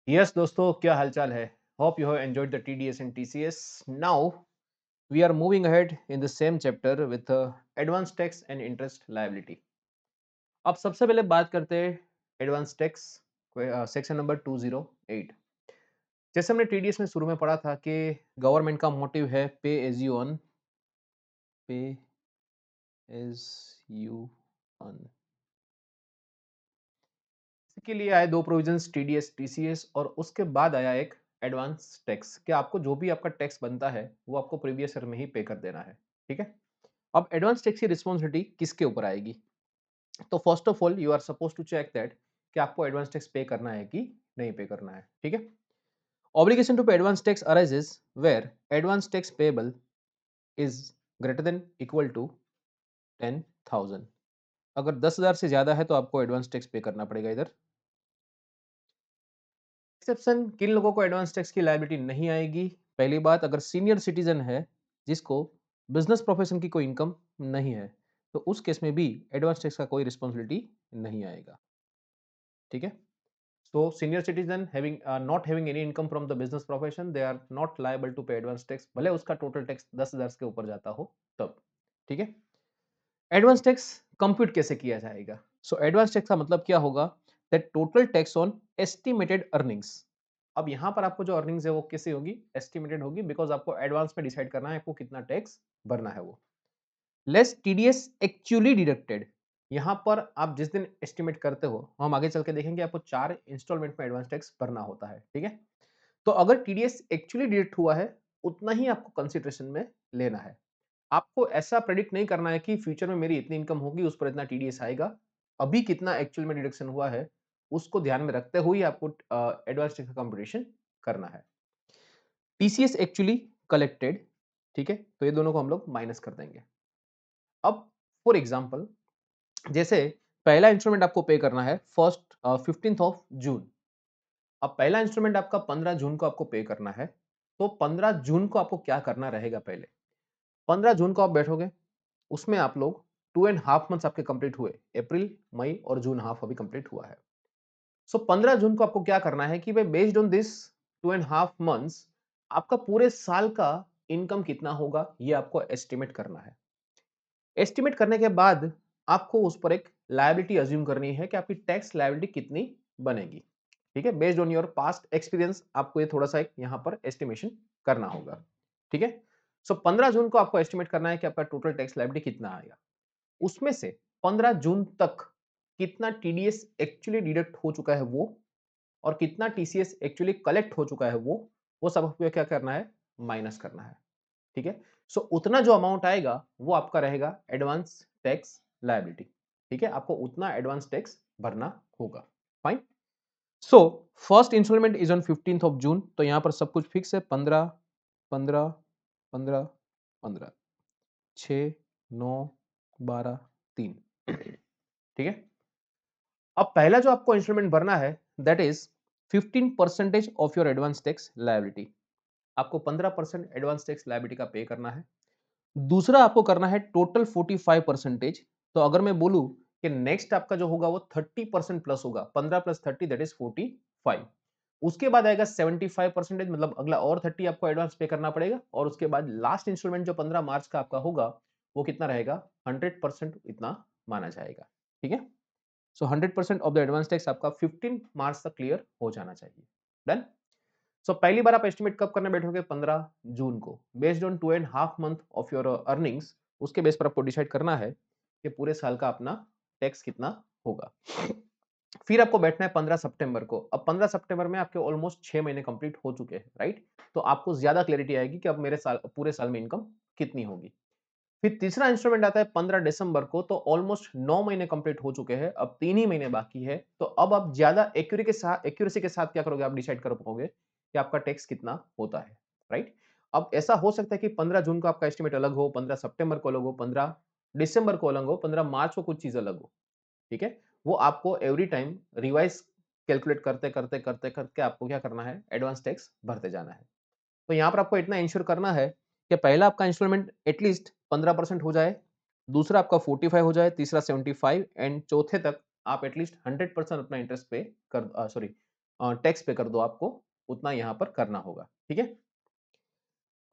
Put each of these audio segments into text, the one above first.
Yes दोस्तों, क्या हालचाल है? Hope you have enjoyed the TDS and TCS. Now we are moving ahead in the same chapter with advance tax and interest liability. अब सबसे पहले बात करते हैं एडवांस टैक्स सेक्शन नंबर 208. जैसे हमने टीडीएस में शुरू में पढ़ा था कि गवर्नमेंट का मोटिव है पे एज यू अर्न. पे एज यू अर्न इसके लिए आए दो प्रोविजंस, टीडीएस टीसीएस, और उसके बाद आया एक एडवांस टैक्स कि आपको जो भी आपका टैक्स बनता है वो आपको प्रीवियस ईयर में ही पे कर देना है. ठीक है. अब एडवांस टैक्स की रिस्पॉन्सिबिलिटी किसके ऊपर आएगी? तो first of all you are suppose to check that कि आपको एडवांस टैक्स पे करना है कि नहीं पे करना है. ठीक है. Obligation to pay advance tax arises where advance tax payable is greater than equal to 10,000. अगर 10,000 से ज्यादा है तो आपको एडवांस टैक्स पे करना पड़ेगा इधर. एक्सेप्शन, किन लोगों को एडवांस टैक्स की लायबिलिटी नहीं आएगी? पहली बात, अगर सीनियर सिटीजन है जिसको बिजनेस प्रोफेशन की कोई इनकम नहीं है तो उस केस में भी एडवांस टैक्स का कोई रिस्पॉन्सिबिलिटी नहीं आएगा. ठीक है. So senior citizen having not having any income from the business profession, they are not liable to pay advance tax, भले उसका टोटल टैक्स 10,000 के ऊपर जाता हो तब. ठीक है. एडवांस टैक्स कंप्यूट कैसे किया जाएगा? सो एडवांस टैक्स का मतलब क्या होगा? That total tax on estimated earnings. अब यहां पर आपको जो अर्निंग्स है वो कैसे होगी? एस्टिमेटेड होगी, बिकॉज आपको एडवांस में डिसाइड करना है आपको कितना टैक्स भरना है वो. Less TDS actually deducted. यहां पर आप जिस दिन एस्टिमेट करते हो, हम आगे चल के देखेंगे, आपको 4 इंस्टॉलमेंट में एडवांस टैक्स भरना होता है. ठीक है. तो अगर टीडीएस एक्चुअली डिडक्ट हुआ है उतना ही आपको कंसिडरेशन में लेना है. आपको ऐसा प्रेडिक्ट नहीं करना है कि फ्यूचर में मेरी इतनी इनकम होगी, उस पर इतना टीडीएस आएगा. अभी कितना एक्चुअल में डिडक्शन हुआ है उसको ध्यान में रखते हुए आपको एडवांस टैक्स का कंप्यूटेशन करना है. TCS actually collected. ठीक है. तो ये दोनों को हम लोग माइनस कर देंगे. अब फॉर एग्जांपल, जैसे पहला इंस्ट्रूमेंट आपको पे करना है फर्स्ट 15th ऑफ जून. अब पहला इंस्ट्रूमेंट आपका 15 जून को आपको पे करना है. तो 15 जून को आपको क्या करना रहेगा? पहले 15 जून को आप बैठोगे, उसमें आप लोग 2.5 मंथ्स आपके कंप्लीट हुए, अप्रैल, मई और जून हाफ अभी कंप्लीट हुआ है. सो 15 जून को आपको क्या करना है कि भाई बेस्ड ऑन दिस 2.5 मंथ्स आपका पूरे साल का इनकम कितना होगा ये आपको एस्टिमेट करना है. एस्टिमेट करने के बाद आपको उस पर एक लायबिलिटी अज्यूम करनी है कि आपकी टैक्स लायबिलिटी कितनी बनेगी. ठीक है. Based on your past experience आपको ये थोड़ा सा एक यहाँ पर एस्टिमेशन करना होगा. ठीक है. सो 15 जून को आपको एस्टिमेट करना है कि आपका टोटल टैक्स लायबिलिटी कितना आएगा. उसमें से 15 जून तक कितना टीडीएस एक्चुअली डिडक्ट हो चुका है वो, और कितना टीसीएस एक्चुअली कलेक्ट हो चुका है वो सब आपको क्या करना है? माइनस करना है. ठीक है. सो उतना जो अमाउंट आएगा वो आपका रहेगा एडवांस टैक्स लायबिलिटी. ठीक है. आपको उतना एडवांस टैक्स भरना होगा. Fine. So first instalment is on 15th of June. तो यहां पर सब कुछ फिक्स है. 15 15 15 15 6 9 12 3. ठीक है. अब पहला जो आपको इंस्ट्रूमेंट भरना है that is 15% of your advance tax liability. आपको 15% एडवांस टैक्स लायबिलिटी का पे करना है. दूसरा आपको करना है टोटल 45%. तो अगर मैं बोलूं कि नेक्स्ट आपका जो होगा वो 30% प्लस होगा, 15 प्लस 30 दैट इज 45. उसके बाद आएगा 75%, मतलब अगला और 30 आपको एडवांस पे करना पड़ेगा. और उसके बाद लास्ट इंस्टॉलमेंट जो 15 मार्च का आपका होगा वो कितना रहेगा? 100% इतना माना जाएगा. ठीक है. सो 100% ऑफ द एडवांस टैक्स आपका 15 मार्च तक क्लियर हो जाना चाहिए. डन. सो पहली बार आप एस्टिमेट कब करने बैठोगे? 15 जून को, based on 2.5 month of your earnings. उसके बेस पर आपको डिसाइड करना है कि पूरे साल का अपना टैक्स कितना होगा. फिर आपको बैठना है 15 सितंबर को. अब 15 सितंबर में आपके ऑलमोस्ट 6 महीने कंप्लीट हो चुके हैं, राइट? तो आपको ज्यादा क्लैरिटी आएगी कि अब मेरे साल, पूरे साल में इनकम कितनी होगी. फिर तीसरा इंस्ट्रूमेंट आता है 15 दिसंबर को. तो ऑलमोस्ट 9 महीने कंप्लीट हो चुके हैं, अब 3 ही महीने बाकी है. तो अब आप ज्यादा एक्यूरेसी के साथ क्या करोगे? आप डिसाइड कर पाओगे कि आपका टैक्स कितना होता है, राइट? अब ऐसा हो सकता है कि 15 जून को आपका एस्टिमेट अलग हो, 15 सितंबर को अलग हो, 15 दिसंबर को अलग हो, 15 मार्च को कुछ चीज अलग हो. ठीक है. वो आपको एवरी टाइम रिवाइज कैलकुलेट करते करते करते करके आपको क्या करना है? एडवांस टैक्स भरते जाना है. तो यहाँ पर आपको इतना इंश्योर करना है कि पहला आपका इंस्टॉलमेंट एटलीस्ट 15% हो जाए, दूसरा आपका 45 हो जाए, तीसरा 75, एंड चौथे तक आप एटलीस्ट 100% अपना इंटरेस्ट पे कर, सॉरी, टैक्स पे कर दो, आपको उतना यहाँ पर करना होगा, ठीक है।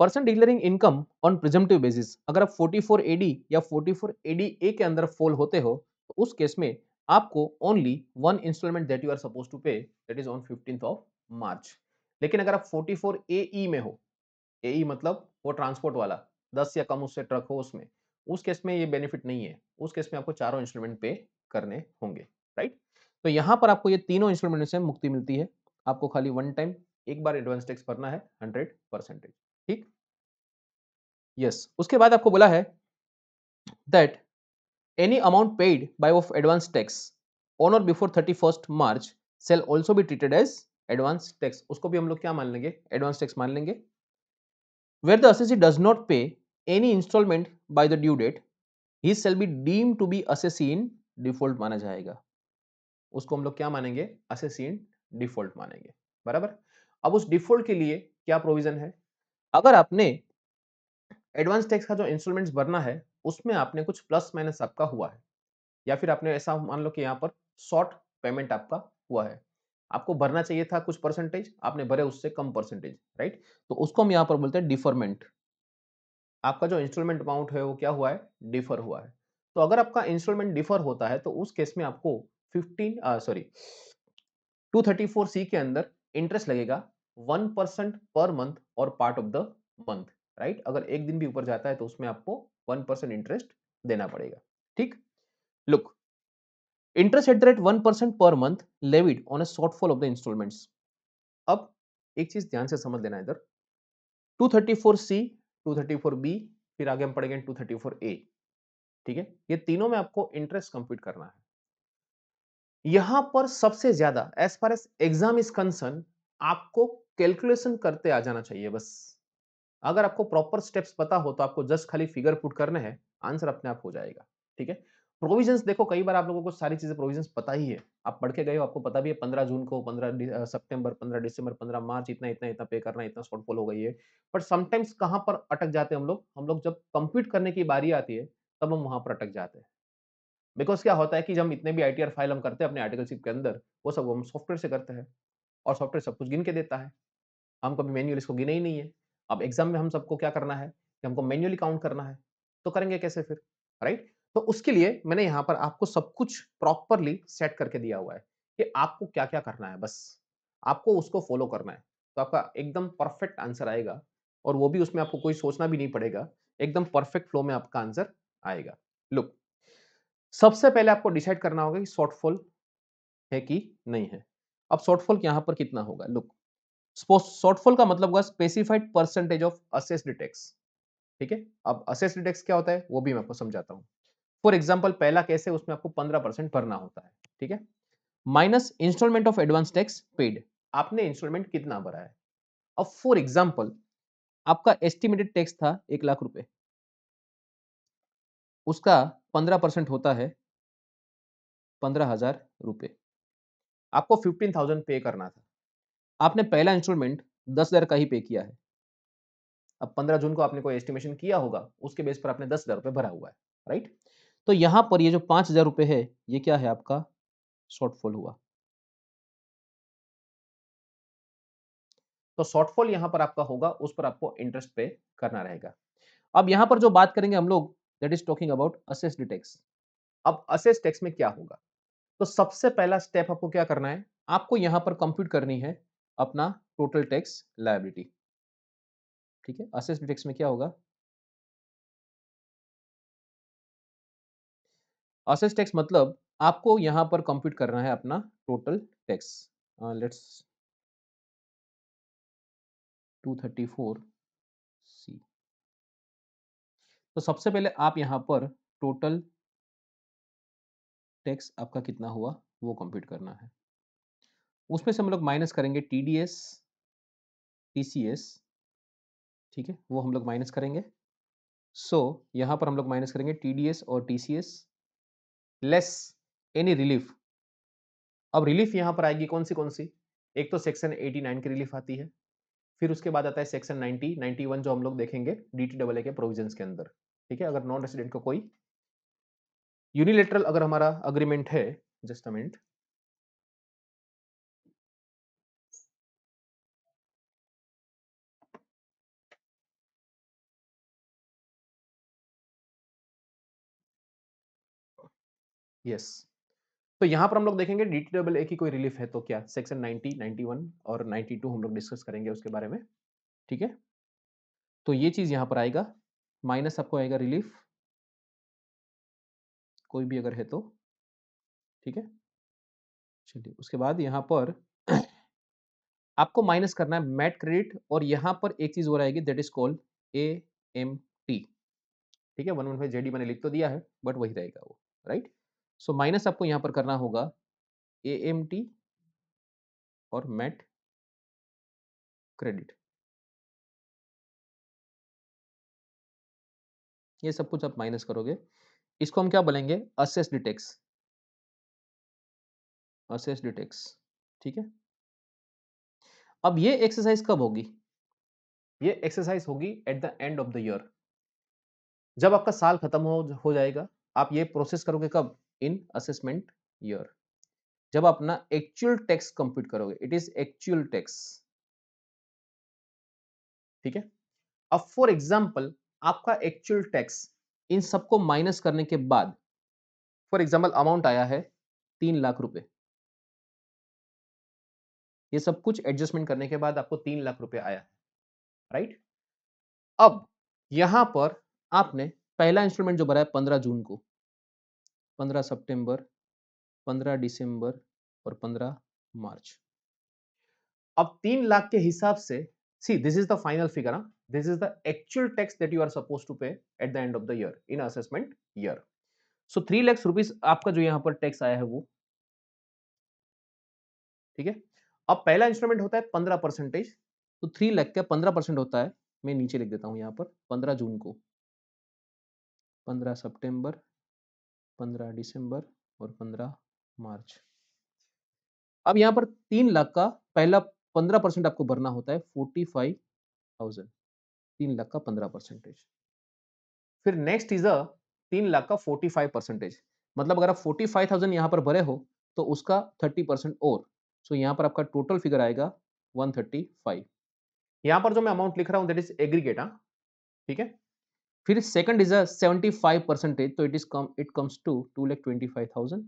Person declaring income on presumptive basis, अगर आप 44 एडी या 44 एडी ए के अंदर फॉल होते हो, तो उस केस में आपको only one instalment that you are suppose to pay, that is on 15th of March. लेकिन अगर आप 44 ए में हो, ए मतलब वो ट्रांसपोर्ट वाला 10 या कम उससे ट्रक हो उसमें, उस केस में ये बेनिफिट नहीं है। उस केस में आपको चारों इंस्टॉलमेंट पे करने होंगे, राइट। तो यहाँ पर आपको ये तीनों इंस्टॉलमेंट से मुक्ति मिलती है। आपको खाली वन टाइम एक बार एडवांस टैक्स भरना है 100%, ठीक। यस, उसके बाद आपको बोला है that any amount paid by of advance tax on और before 31st March shall also be treated as advance tax. उसको भी हम लोग क्या मान लेंगे, एडवांस टैक्स मान लेंगे। Where the assessee does not pay any installment by the due date, he shall be deemed to be assessee in default माना जाएगा। उसको हम लोग क्या मानेंगे, assessee in default मानेंगे, बराबर। अब उस डिफॉल्ट के लिए क्या प्रोविजन है, अगर आपने एडवांस टैक्स का जो इंस्टॉलमेंट्स भरना है उसमें आपने कुछ प्लस माइनस आपका हुआ है, या फिर आपने ऐसा मान लो कि यहाँ पर शॉर्ट पेमेंट आपका हुआ है, आपको भरना चाहिए था कुछ परसेंटेज, आपने भरे उससे कम परसेंटेज, राइट। तो उसको हम यहाँ पर बोलते हैं डिफरमेंट। आपका जो इंस्टॉलमेंट अमाउंट है वो क्या हुआ है, डिफर हुआ है। तो अगर आपका इंस्टॉलमेंट डिफर होता है तो उस केस में आपको 234 सी के अंदर इंटरेस्ट लगेगा 1% पर मंथ और part of the month, right. अगर एक दिन भी ऊपर जाता है तो उसमें आपको 1% इंटरेस्ट देना पड़ेगा, ठीक। Look, interest at the rate 1% per month levied on a shortfall of the instalments. अब एक चीज ध्यान से समझ लेना इधर, 234 सी, 234 बी, फिर आगे हम पढ़ेंगे 234 ए, ठीक है। ये तीनों में आपको इंटरेस्ट कंप्यूट करना है। यहां पर सबसे ज्यादा as far as exam is concern, आपको कैलकुलेशन करते आ जाना चाहिए बस। अगर आपको प्रॉपर स्टेप्स पता हो तो आपको जस्ट खाली फिगर पुट करने हैं, आंसर अपने आप हो जाएगा, ठीक है। प्रोविजंस देखो, कई बार आप लोगों को सारी चीजें प्रोविजंस पता ही है, आप पढ़ के गए हो, आपको पता भी है 15 जून को, 15 सितंबर, 15 दिसंबर, 15 मार्च, इतना इतना इतना पे करना है, इतना शॉर्टफॉल हो गई है। बट समटाइम्स कहां पर अटक जाते हैं हम लोग जब कंप्यूट करने की बारी आती है तब हम वहां पर अटक जाते हैं। बिकॉज़ क्या होता है कि जब हम इतने भी आईटीआर फाइल हम करते हैं अपने आर्टिकलशिप के अंदर, वो सब हम सॉफ्टवेयर से करते हैं और सॉफ्टवेयर सब कुछ गिन के देता है। हम कभी मैन्युअली इसको गिने ही नहीं है। अब एग्ज़ाम में हम सबको क्या करना है कि हमको मैन्युअली काउंट करना है, तो करेंगे कैसे फिर, राइट? तो उसके लिए मैंने यहाँ पर आपको सब कुछ प्रॉपरली सेट करके दिया हुआ है कि आपको क्या-क्या करना है बस। आपको उसको फ़ॉलो करना है, तो आपका एकदम परफेक्ट आंसर आएगा और वो भी उसमें आपको कोई सोचना भी नहीं पड़ेगा, एकदम परफेक्ट फ्लो में आपका आंसर आएगा। लुक, सबसे पहले आपको डिसाइड करना होगा कि शॉर्टफॉल है कि नहीं है। अब शॉर्टफॉल यहाँ पर कितना होगा? लुक, शॉर्टफॉल का मतलब हुआ specified percentage of assessed tax, ठीक है। अब असेस्ड टैक्स क्या होता है वो भी मैं आपको समझाता हूँ। फॉर एग्जाम्पल पहला केस है, उसमें आपको 15% भरना होता है, ठीक है। Minus instalment of advance tax paid, आपने इंस्टॉलमेंट कितना भरा है। अब फॉर एग्जाम्पल आपका एस्टिमेटेड टैक्स था 1,00,000 रुपए, उसका 15% होता है 15,000 रुपए। आपको 15,000 पे करना था, आपने पहला इंस्टॉलमेंट 10,000 का ही पे किया है। अब 15 जून को आपने कोई एस्टिमेशन किया होगा, उसके बेस पर आपने 10,000 रुपए भरा हुआ है, राइट। तो यहां पर ये जो 5,000 रुपए है, ये क्या है आपका शॉर्टफॉल हुआ। तो शॉर्टफॉल यहां पर आपका होगा, उस पर आपको इंटरेस्ट पे करना रहेगा। अब यहां पर जो बात करेंगे हम लोग, that is talking about assessed tax. अब असेस्ड टैक्स में क्या होगा, तो सबसे पहला स्टेप आपको क्या करना है, आपको यहां पर कंप्यूट करनी है अपना टोटल टैक्स लायबिलिटी, ठीक है। असेस्ड टैक्स में क्या होगा, असेस टैक्स मतलब आपको यहां पर कंप्यूट करना है अपना टोटल टैक्स। लेट्स 234 सी। तो सबसे पहले आप यहां पर टोटल टैक्स आपका कितना हुआ वो कंप्यूट करना है। उसमें से हम लोग माइनस करेंगे टीडीएस, टीसीएस, ठीक है, वो हम लोग माइनस करेंगे। सो यहां पर हम लोग माइनस करेंगे टीडीएस और टीसीएस लेस एनी रिलीफ। अब रिलीफ यहां पर आएगी कौन सी, एक तो सेक्शन 89 की रिलीफ आती है, फिर उसके बाद आता है सेक्शन 90, 91 जो हम लोग देखेंगे डीटीडब्ल्यूए के प्रोविजंस के अंदर, ठीक है। अगर नॉन रेसिडेंट को कोई यूनिलेटरल अगर हमारा अग्रीमेंट है, जस्ट अ मिनट, यस। तो यहाँ पर हम लोग देखेंगे डीटीडब्ल्यूए की कोई रिलीफ है तो क्या? सेक्शन 90, 91 और 92 हम लोग डिस्कस करेंगे उसके बारे में, ठीक है? तो ये चीज़ यहाँ पर आएगा, माइनस आपको आएगा रिलीफ, कोई भी अगर है तो, ठीक है? चलिए, उसके बाद यहाँ पर आपको माइनस करना है मैट क्रेडिट और यहाँ पर एक चीज़ और आएगी दैट इज़ कॉल्ड एएमटी, ठीक है? 115 जेडी मैंने लिख तो दिया है, बट वही रहेगा वो, राइट? सो माइनस आपको यहाँ पर करना होगा एएमटी और मैट क्रेडिट। ये सब कुछ आप माइनस करोगे। इसको हम क्या बोलेंगे? असेस्ड टैक्स, असेस्ड टैक्स, ठीक है? अब ये एक्सरसाइज कब होगी? ये एक्सरसाइज होगी eight the end of the year. जब आपका साल खत्म हो जाएगा, आप ये प्रोसेस करोगे कब? इन असेसमेंट ईयर। जब अपना एक्चुअल टैक्स कंप्यूट करोगे, इट इज एक्चुअल टैक्स, ठीक है? अब फॉर एग्जांपल आपका एक्चुअल टैक्स इन सबको माइनस करने के बाद फॉर एग्जांपल अमाउंट आया है 3 लाख रुपए। ये सब कुछ एडजस्टमेंट करने के बाद आपको 3 लाख रुपए आया है, राइट? अब यहां पर आपने पहला इंस्टॉलमेंट जो भरा है 15 जून को, 15 सितंबर, 15 दिसंबर और 15 मार्च। अब 3 लाख के हिसाब से, see this is the final figure, this is the actual tax that you are suppose to pay at the end of the year in assessment year. So 3 lakh rupees आपका जो यहाँ पर टैक्स आया है वो, ठीक है? अब पहला इंस्टॉलमेंट होता है 15%, तो 3 लाख का 15% होता है, मैं नीचे लिख देता हूं यहाँ पर 15 जून को, 15 सितंबर, 15 दिसंबर और 15 मार्च। अब यहाँ पर 3 लाख का पहला 15% आपको भरना होता है 45,000, 3 लाख का 15%। फिर नेक्स्ट इज 3 लाख का 45%, मतलब अगर आप 45,000 यहाँ पर भरे हो तो उसका 30% और, सो यहाँ पर आपका टोटल फिगर आएगा 135। यहाँ पर जो मैं अमाउंट लिख रहा हूँ दैट इज एग्रीगेट, हाँ, ठीक है? फिर सेकंड इज 75%, तो इट कम्स टू 2,25,000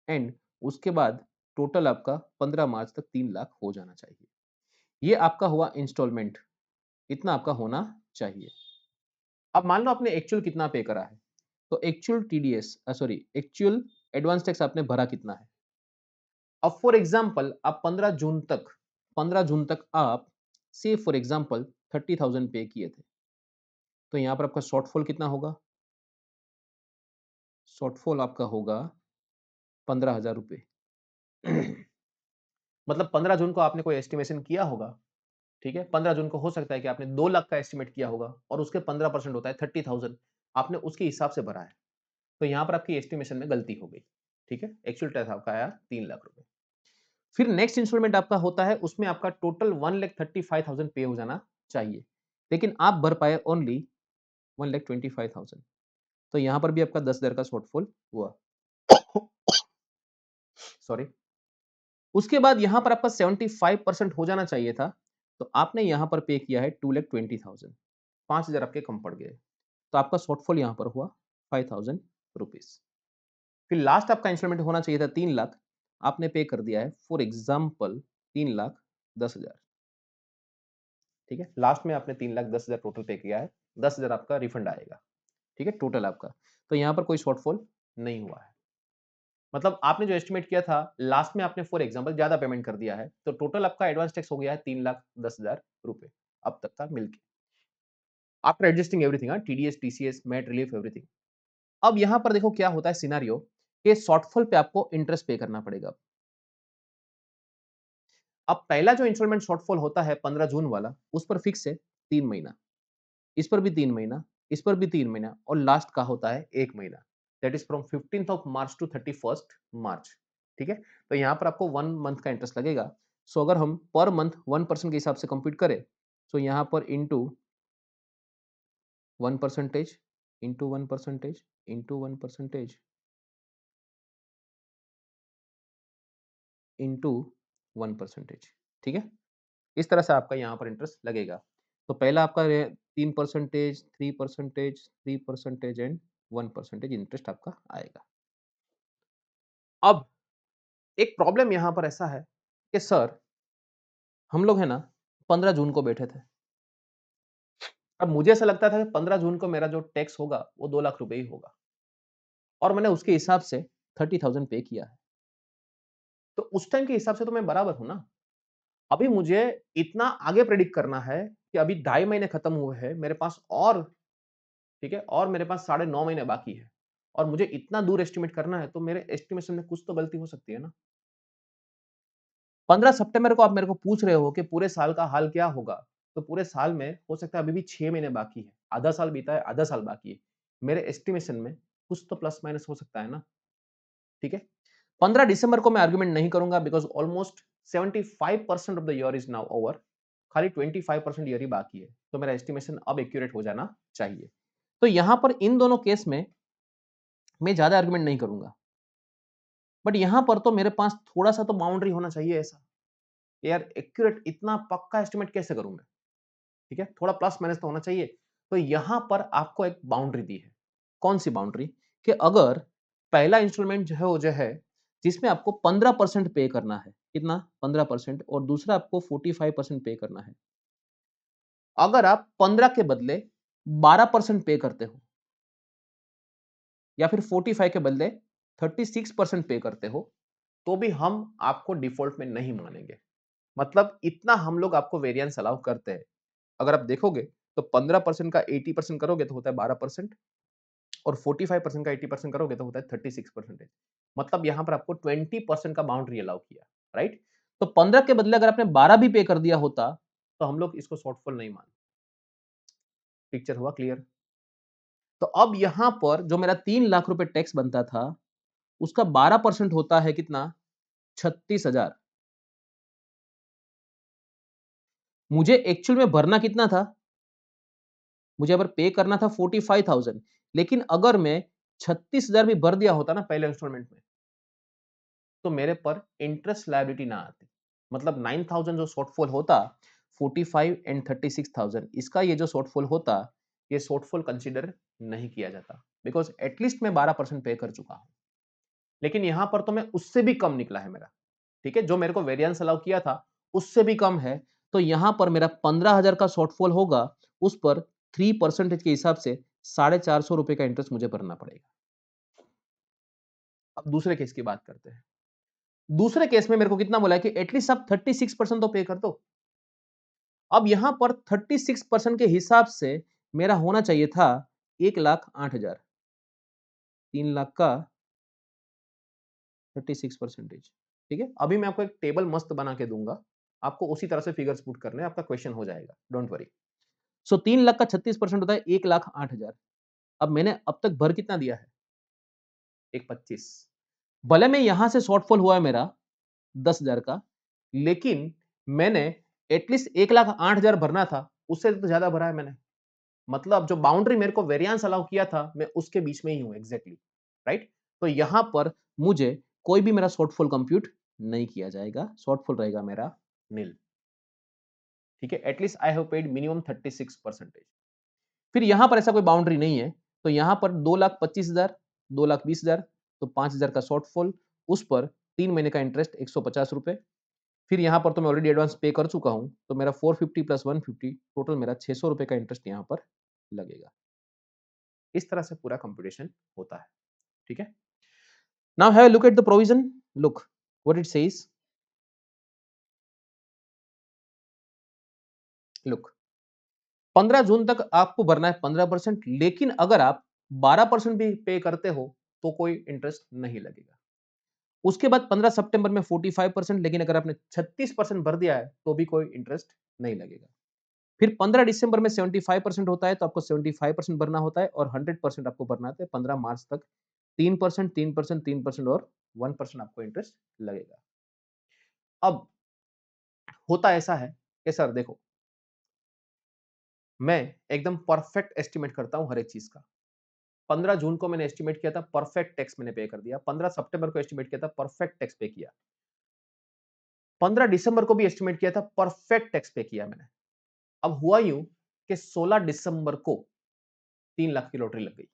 एंड उसके बाद टोटल आपका 15 मार्च तक 3 लाख हो जाना चाहिए। ये आपका हुआ इंस्टॉलमेंट, इतना आपका होना चाहिए। अब मान लो आपने एक्चुअल कितना पे करा है, तो actual TDS sorry actual advance tax आपने भरा कितना है। अब फॉर एग्जांपल आप 15 जून तक आप से फॉर एग्जांपल 30,000 पे किए थे, तो यहाँ पर आपका शॉर्टफॉल कितना होगा? शॉर्टफॉल आपका होगा 15,000 रुपये। मतलब 15 जून को आपने कोई एस्टिमेशन किया होगा, ठीक है? 15 जून को हो सकता है कि आपने 2 लाख का एस्टिमेट किया होगा और उसके 15% होता है 30,000, आपने उसके हिसाब से भरा है, तो यहाँ पर आपकी एस्टिमेशन में गलती हो गई, ठीक है? एक्चुअल टैक्स आपका आया 3 लाख रुपए। फिर नेक्स्ट इंस्टॉलमेंट आपका होता है, उसमें आपका टोटल 1,35,000 पे हो जाना चाहिए, लेकिन आप भर पाए ओनली 1,25,000, तो यहाँ पर भी आपका 10,000 का शॉर्टफॉल हुआ। सॉरी। उसके बाद यहाँ पर आपका 75% हो जाना चाहिए था, तो आपने यहाँ पर पे किया है 2,20,000, 5,000 आपके कम पड़ गए, तो आपका शॉर्टफॉल यहाँ पर हुआ 5,000 रुपीज। फिर लास्ट आपका इंस्टॉलमेंट होना चाहिए था 3 लाख, आपने पे कर दिया है फॉर एग्जाम्पल 3,10,000, ठीक है? लास्ट में आपने 3,10,000 टोटल पे किया है, 10,000 आपका रिफंड आएगा, ठीक है? टोटल आपका, तो यहाँ पर कोई शॉर्टफॉल नहीं हुआ है। मतलब आपने जो एस्टिमेट किया था लास्ट में आपने फॉर एग्जांपल ज्यादा पेमेंट कर दिया है, तो टोटल आपका एडवांस टैक्स हो गया है 3,10,000 रुपए अब तक का मिलके, after adjusting everything, TDS, TCS, MAT relief, everything. अब यहाँ पर देखो क्या होता है सिनारियो, कि शॉर्टफॉल पे आपको इंटरेस्ट पे करना पड़ेगा। अब पहला जो इंस्टॉलमेंट शॉर्टफॉल होता है 15 जून वाला, उस पर फिक्स है 3 महीना, इस पर भी 3 महीना, इस पर भी 3 महीना और लास्ट का होता है 1 महीना, दैट इज फ्रॉम 15 टू 31 मार्च, ठीक है? तो यहाँ पर आपको 1 मंथ का इंटरेस्ट लगेगा। सो अगर हम पर मंथ 1% के हिसाब से कंप्यूट करें, तो यहाँ पर इंटू 1%, इंटू 1%, इंटू 1%, इंटू 1%, ठीक है? इस तरह से आपका यहाँ पर इंटरेस्ट लगेगा। तो पहला आपका 3%, 3%, 3% एंड 1% इंटरेस्ट आपका आएगा। अब एक प्रॉब्लम यहां पर ऐसा है कि सर हम लोग है ना 15 जून को बैठे थे। अब मुझे ऐसा लगता था कि 15 जून को मेरा जो टैक्स होगा वो 2 लाख रुपए ही होगा और मैंने उसके हिसाब से 30,000 पे किया है। तो उस टाइम के हिसाब से तो मैं बराबर हूँ ना। अभी मुझे इतना आगे प्रेडिक्ट करना है कि अभी 2.5 महीने खत्म हुए हैं, मेरे पास और ठीक है, और मेरे पास साढ़े 9 महीने बाकी है और मुझे इतना दूर एस्टिमेट करना है, तो मेरे एस्टिमेशन में कुछ तो गलती हो सकती है ना। 15 सितंबर को आप मेरे को पूछ रहे हो कि पूरे साल का हाल क्या होगा? तो पूरे साल में हो सकता है अभी भी 6 महीने बाकी है। आधा साल बीता है, आधा साल बाकी है। मेरे एस्टिमेशन में कुछ तो प्लस माइनस हो सकता है ना, ठीक है? 15 दिसंबर को मैं आर्गुमेंट नहीं करूंगा because almost 75% of the year is now over. खाली 25% ईयर ही बाकी है। तो मेरा एस्टिमेशन अब एक्यूरेट हो जाना चाहिए। तो यहां पर इन दोनों केस में मैं ज्यादा आर्गुमेंट नहीं करूंगा। बट यहां पर तो मेरे पास थोड़ा-सा तो बाउंड्री होना चाहिए ऐसा। यार एक्यूरेट इतना पक्का एस्टिमेट कैसे करूं मैं? ठीक है, थोड़ा प्लस माइनस तो होना चाहिए। तो यहां पर आपको एक बाउंड्री दी है। कौन सी बाउंड्री? कि अगर पहला इंस्टॉलमेंट जो है जिसमें आपको 15% पे करना है, कितना? 15% और दूसरा आपको 45% पे करना है। अगर आप 15 के बदले 12% पे करते हो या फिर 45 के बदले 36% पे करते हो, तो भी हम आपको डिफॉल्ट में नहीं मानेंगे। मतलब इतना हम लोग आपको वेरिएंस अलाउ करते हैं। अगर आप देखोगे तो 15% का 80% करोगे तो होता है 12% और 45% का 80% करोगे तो होता है 36%। मतलब यहां पर आपको 20% का बाउंड्री अलाउ किया, राइट? तो 15 के बदले अगर आपने 12 भी पे कर दिया होता तो हम लोग इसको शॉर्टफॉल नहीं मानते। पिक्चर हुआ क्लियर? तो अब यहां पर जो मेरा 3 लाख रुपए टैक्स बनता था उसका 12% होता है कितना? 36,000। मुझे एक्चुअल में भरना कितना था? मुझे अगर पे करना था 45,000, लेकिन अगर मैं 36,000 भी भर दिया होता ना पहले इंस्टॉलमेंट में, तो मेरे पर इंटरेस्ट लायबिलिटी ना आती। मतलब 9,000 जो शॉर्टफॉल होता, 45 एंड 36,000 इसका ये जो शॉर्टफॉल होता, ये शॉर्टफॉल कंसीडर नहीं किया जाता बिकॉज़ एटलीस्ट मैं 12% पे कर चुका हूँ। लेकिन यहाँ पर तो मैं उससे भी कम निकला है मेरा, ठीक है? जो मेरे को वेरिएंस अलाउ किया था, उससे भी कम है, तो यहाँ पर मेरा 15,000 का शॉर्टफॉल होगा, उस पर 3% के हिसाब से ₹450 का इंटरेस्ट मुझे भरना पड़ेगा। अब दूसरे केस की बात करते हैं। दूसरे केस में मेरे को कितना बोला है कि एटलीस्ट आप 36% तो पे कर दो। अब यहां पर 36% के हिसाब से मेरा होना चाहिए था 1,08,000। 3 लाख का 36%। ठीक है, अभी मैं आपको एक टेबल मस्त बना के दूंगा। आपको उसी तरह से फिगर्स पुट करने हैं, आपका क्वेश्चन हो जाएगा, डोंट वरी। सो 3 लाख का 36% होता है 1,08,000। अब मैंने अब तक भर कितना दिया है? 1,25। भले में यहां से शॉर्टफॉल हुआ है मेरा 10,000 का, लेकिन मैंने एटलीस्ट 1,08,000 भरना था, उससे तो ज्यादा भरा है मैंने। मतलब जो बाउंड्री मेरे को वेरिएंस अलाउ किया था, मैं उसके बीच में ही हूं एग्जैक्टली, राइट? तो यहां पर मुझे कोई भी मेरा शॉर्टफॉल कंप्यूट नहीं किया जाएगा, शॉर्टफॉल रहेगा मेरा नील। ठीक है, at least I have paid minimum 36%। फिर यहां पर ऐसा कोई बाउंड्री नहीं है, तो यहां पर 2,25,000, 2,20,000, तो 5,000 का शॉर्टफॉल, उस पर 3 महीने का इंटरेस्ट ₹150। फिर यहाँ पर तो मैं ऑलरेडी एडवांस पे कर चुका हूँ, तो मेरा 450 प्लस 150 टोटल मेरा ₹600 का इंटरेस्ट यहाँ पर लगेगा। इस तरह से पूरा कंप्यूटेशन होता है, ठीक है? Now have a look at the provision. Look what it says. Look 15 जून तक आपको भरना है 15%, लेकिन अगर आप 12% भी पे करते हो तो कोई इंटरेस्ट नहीं लगेगा। उसके बाद 15 सितंबर में 45%, लेकिन अगर आपने 36% भर दिया है तो भी कोई इंटरेस्ट नहीं लगेगा। फिर 15 दिसंबर में 75% होता है, तो आपको 75% भरना होता है और 100% आपको भरना होता है 15 मार्च तक। 3%, 3%, 3% और 1% आपको इंटरेस्ट लगेगा। अब होता ऐसा है कि सर देखो, मैं एकदम परफेक्ट एस्टिमेट करता हूं हर एक चीज का। 15 जून को मैंने एस्टिमेट किया था, परफेक्ट टैक्स मैंने पे कर दिया। 15 सितंबर को एस्टिमेट किया था, परफेक्ट टैक्स पे किया। 15 दिसंबर को भी एस्टिमेट किया था, परफेक्ट टैक्स पे किया मैंने। अब हुआ यूं कि 16 दिसंबर को 3 लाख की लॉटरी लग गई।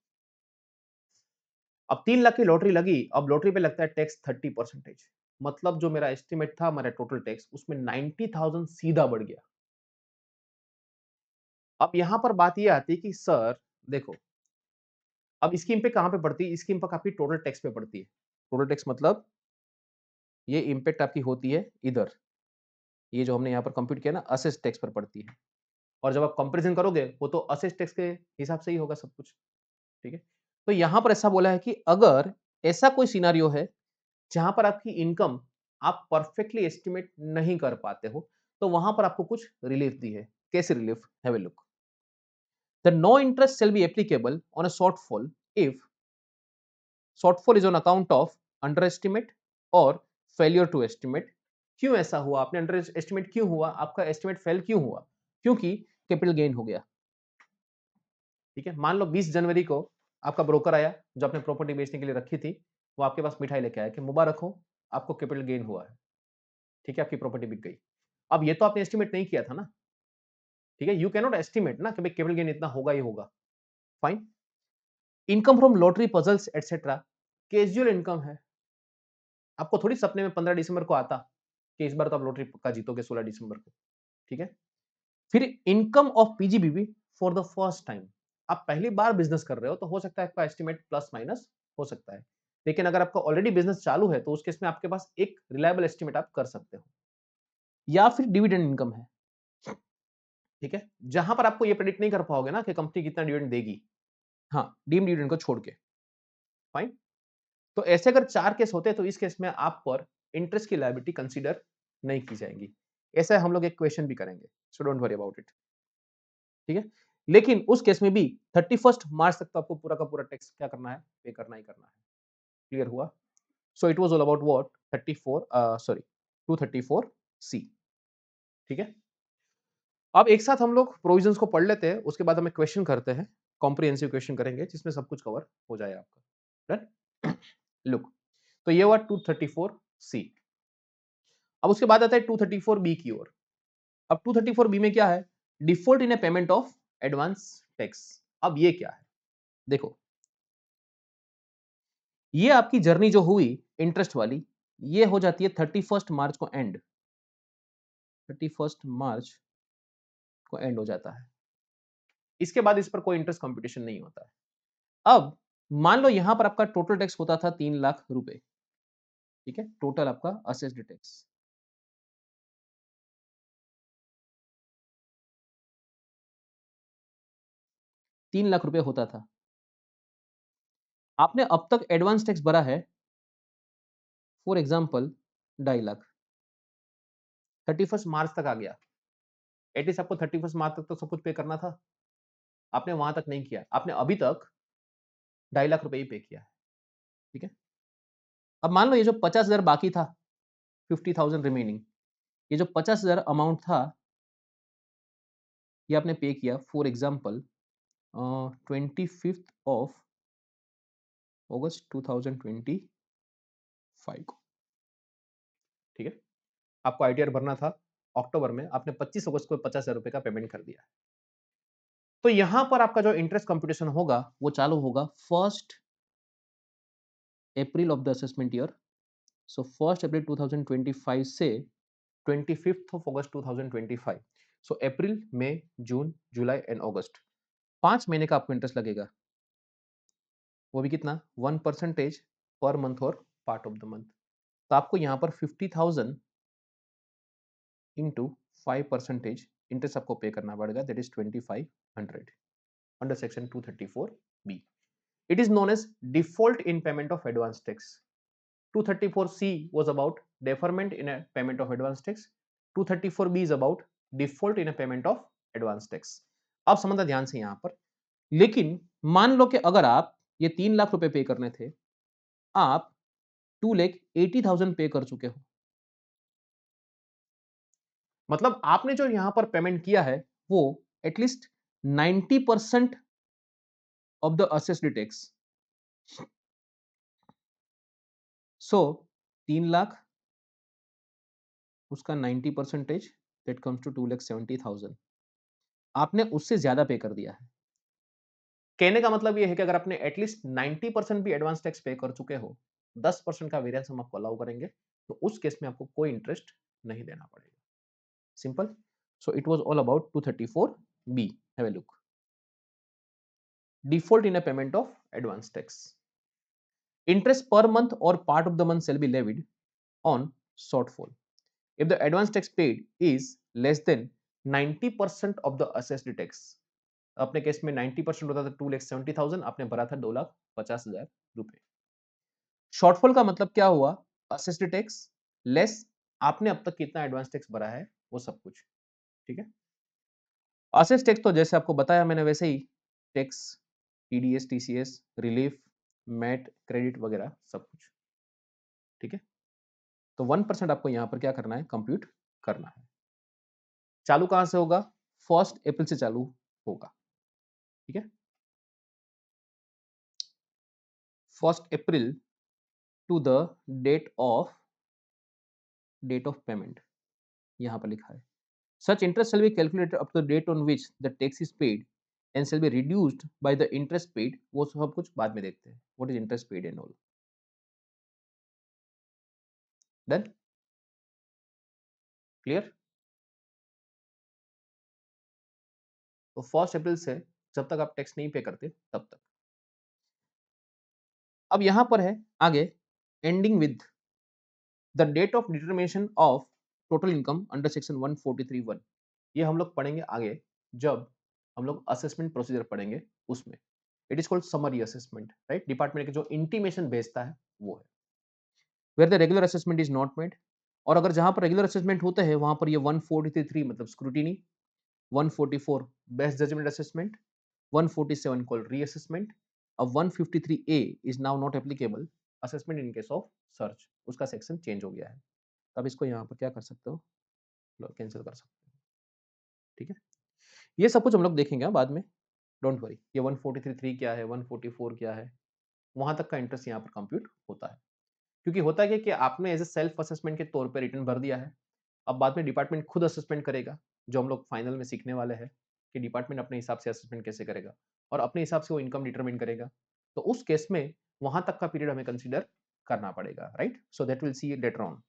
अब 3 लाख की लॉटरी लगी, अब लॉटरी पे लगता है टैक्स 30%। मतलब जो मेरा एस्टिमेट था मेरा टोटल टैक्स उसमें 90,000 सीधा बढ़ गया। अब यहां पर बात ये आती है कि सर देखो, अब स्कीम पे कहां पे पड़ती है? स्कीम पर आपकी टोटल टैक्स पे पड़ती है। टोटल टैक्स मतलब ये इंपैक्ट आपकी होती है इधर, ये जो हमने यहाँ पर कंप्यूट किया ना, असेस टैक्स पर पड़ती है। और जब आप कंपैरिजन करोगे वो तो असेस टैक्स के हिसाब से ही होगा सब कुछ, ठीक है? तो यहाँ पर ऐसा बोला है कि अगर ऐसा कोई सिनेरियो है जहाँ पर आपकी इनकम आप परफेक्टली एस्टिमेट नहीं कर पाते हो, तो वहाँ पर आपको कुछ रिलीफ दी है। कैसे relief? Have a look. The no interest shall be applicable on a shortfall if shortfall is on account of under estimate और फेलियर टू एस्टिमेट। क्यों ऐसा हुआ? आपने अंडर एस्टिमेट क्यों हुआ? आपका एस्टिमेट फेल क्यों हुआ? क्योंकि कैपिटल गेन हो गया। ठीक है, मान लो 20 जनवरी को आपका ब्रोकर आया जो आपने प्रॉपर्टी बेचने के लिए रखी थी, वो आपके पास मिठाई लेके आया कि मुबारक हो, आपको कैपिटल गेन हुआ है। ठीक है, आपकी प्रॉपर्टी बिक गई। अब ये तो आपने एस्टिमेट नहीं किया था ना, ठीक है, यू कैन नॉट एस्टिमेट ना कि भाई कैपिटल गेन इतना होगा ही होगा। Fine. Income from lottery, puzzles etcetera casual income है। आपको थोड़ी सपने में 15 दिसंबर को आता कि इस बार तो आप लॉटरी पक्का जीतोगे 16 दिसंबर को। ठीक है। फिर income of PGBV for the first time, आप पहली बार बिजनेस कर रहे हो तो हो सकता है आपका एस्टिमेट प्लस माइनस हो सकता है, लेकिन अगर आपका ऑलरेडी बिजनेस चालू है तो उस केस में आपके पास एक रिलायबल एस्टिमेट आप कर सकते हो। या फिर डिविडेंड इनकम है। ठीक है, जहां पर आपको ये प्रेडिक्ट नहीं कर पाओगे ना कि कंपनी कितना डिविडेंड देगी, हाँ, डीम डिविडेंड को छोड़ के। फाइन। तो ऐसे अगर 4 केस होते हैं तो इस केस में आप पर इंटरेस्ट की लायबिलिटी कंसीडर नहीं की जाएगी। ऐसा हम लोग एक क्वेश्चन भी करेंगे, so don't worry about it. ठीक है, लेकिन उस केस में भी 31 मार्च तक तो आपको पूरा का पूरा टैक्स क्या करना है? पे करना ही करना है। क्लियर हुआ? सो it was all about what? 34 sorry 234 सी। ठीक है, अब एक साथ हम लोग प्रोविजंस को पढ़ लेते हैं, उसके बाद हमें क्वेश्चन करते हैं। कॉम्प्रिहेंसिव क्वेश्चन करेंगे जिसमें सब कुछ कवर हो जाए आपका। डन? लुक, तो ये हुआ 234 सी। अब उसके बाद आता है 234 बी की ओर। अब 234 बी में क्या है? Default in A payment of advance tax. अब ये क्या है? देखो, ये आपकी जर्नी जो हुई इंटरेस्ट वाली, ये हो जाती है 31 मार्च को एंड। 31 मार्च को एंड हो जाता है। इसके बाद इस पर कोई इंटरेस्ट कंपटीशन नहीं होता है। अब मान लो यहां पर आपका टोटल टैक्स होता था 3 लाख रुपए। ठीक है, टोटल आपका असेस्ड टैक्स 3 लाख रुपए होता था। आपने अब तक एडवांस टैक्स भरा है फॉर एग्जाम्पल 2.5 लाख। 31 मार्च तक आ गया, एटलीस्ट आपको 31 मार्च तक तो सब कुछ पे करना था। आपने वहां तक नहीं किया, आपने अभी तक 2.5 लाख रुपए ही पे किया है। ठीक है, अब मान लो ये जो 50,000 बाकी था, 50,000 रिमेनिंग, ये जो 50,000 अमाउंट था, ये आपने पे किया फॉर एग्जाम्पल 25 अगस्त 2025 को। ठीक है, आपको आईटीआर भरना था अक्टूबर में, आपने 25 अगस्त को 50,000 रुपए का पेमेंट कर दिया। तो यहां पर आपका जो इंटरेस्ट कंप्यूटेशन होगा वो चालू होगा 1 April of the assessment year. So 1 April 2025 से 25 अगस्त 2025। सो अप्रैल, मई, जून, जुलाई एंड अगस्त, 5 महीने का आपको इंटरेस्ट लगेगा। वो भी कितना? 1% पर मंथ और पार्ट ऑफ द मंथ। तो आपको यहाँ पर 50,000 इंटू 5% इंटरेस्ट आपको पे करना पड़ेगा, that is 2500 under section 234 B. It is known as default in payment of advance tax. 234 C was about deferment in a payment of advance tax. 234 B is about default in a payment of advance tax. अब समझना ध्यान से यहां पर, लेकिन मान लो कि अगर आप ये 3 लाख रुपए पे करने थे, आप 2,80,000 पे कर चुके हो, मतलब आपने जो यहां पर पेमेंट किया है वो at least 90% of the assessed tax. So 3 lakh उसका 90% दैट कम्स टू 2,70,000, आपने उससे ज्यादा पे कर दिया है। कहने का मतलब ये है कि अगर आपने एटलीस्ट 90% भी एडवांस टैक्स पे कर चुके हो, 10% का वेरिएंस हम आपको अलाउ करेंगे, तो उस केस में आपको कोई इंटरेस्ट नहीं देना पड़ेगा। Simple. So it was all about 234 B. Have a look. Default in a payment of advance tax. Interest per month or part of the month shall be levied on shortfall if the advance tax paid is less than 90% of the assessed tax. अपने case में 90% होता था 2,70,000, आपने भरा था 2,50,000 रुपए। Shortfall का मतलब क्या हुआ? असेस्ड टैक्स लेस आपने अब तक कितना एडवांस टैक्स भरा है वो सब कुछ। ठीक है। असेस टैक्स तो जैसे आपको बताया मैंने वैसे ही tax, TDS, TCS, relief, MAT, credit वगैरह सब कुछ। ठीक है। तो 1% आपको यहां पर क्या करना है? कंप्यूट करना है। चालू कहां से होगा? 1 अप्रैल से चालू होगा। ठीक है। 1 April to the date of payment यहां पर लिखा है। Such interest shall be calculated up to the date on which the tax is paid and shall be reduced by the interest paid। वो सब कुछ बाद में देखते हैं। What is interest paid and all? Done? Clear? तो 1 अप्रैल से जब तक आप टैक्स नहीं पे करते तब तक। अब यहां पर है आगे ending with the date of determination of total income under section 143(1). ये हम लोग पढ़ेंगे आगे जब हम लोग असेसमेंट प्रोसीजर पढ़ेंगे उसमें। It is called summary assessment, right? Department के जो इंटीमेशन भेजता है वो है where the regular assessment is not made. और अगर जहां पर रेगुलर असेसमेंट होते हैं वहां पर ये 143(3) मतलब scrutiny, 144 best judgement assessment, 147 called reassessment. अब 153A is now not applicable assessment in case of search। उसका सेक्शन चेंज हो गया है। तब इसको यहाँ पर क्या कर सकते हो? कैंसिल कर सकते हो। ठीक है। ये सब कुछ हम लोग देखेंगे बाद में। Don't worry. ये 143(3) क्या है, 144 क्या है, वहां तक का इंटरेस्ट यहाँ पर कंप्यूट होता है। क्योंकि होता है कि आपने एज ए सेल्फ असेसमेंट के तौर पर रिटर्न भर दिया है। अब बाद में डिपार्टमेंट खुद असेसमेंट करेगा, जो हम लोग फाइनल में सीखने वाले हैं कि डिपार्टमेंट अपने हिसाब से असेसमेंट कैसे करेगा और अपने हिसाब से वो इनकम डिटरमिन करेगा। तो उस केस में वहां तक का पीरियड हमें कंसीडर करना पड़ेगा, right? So that will see later on.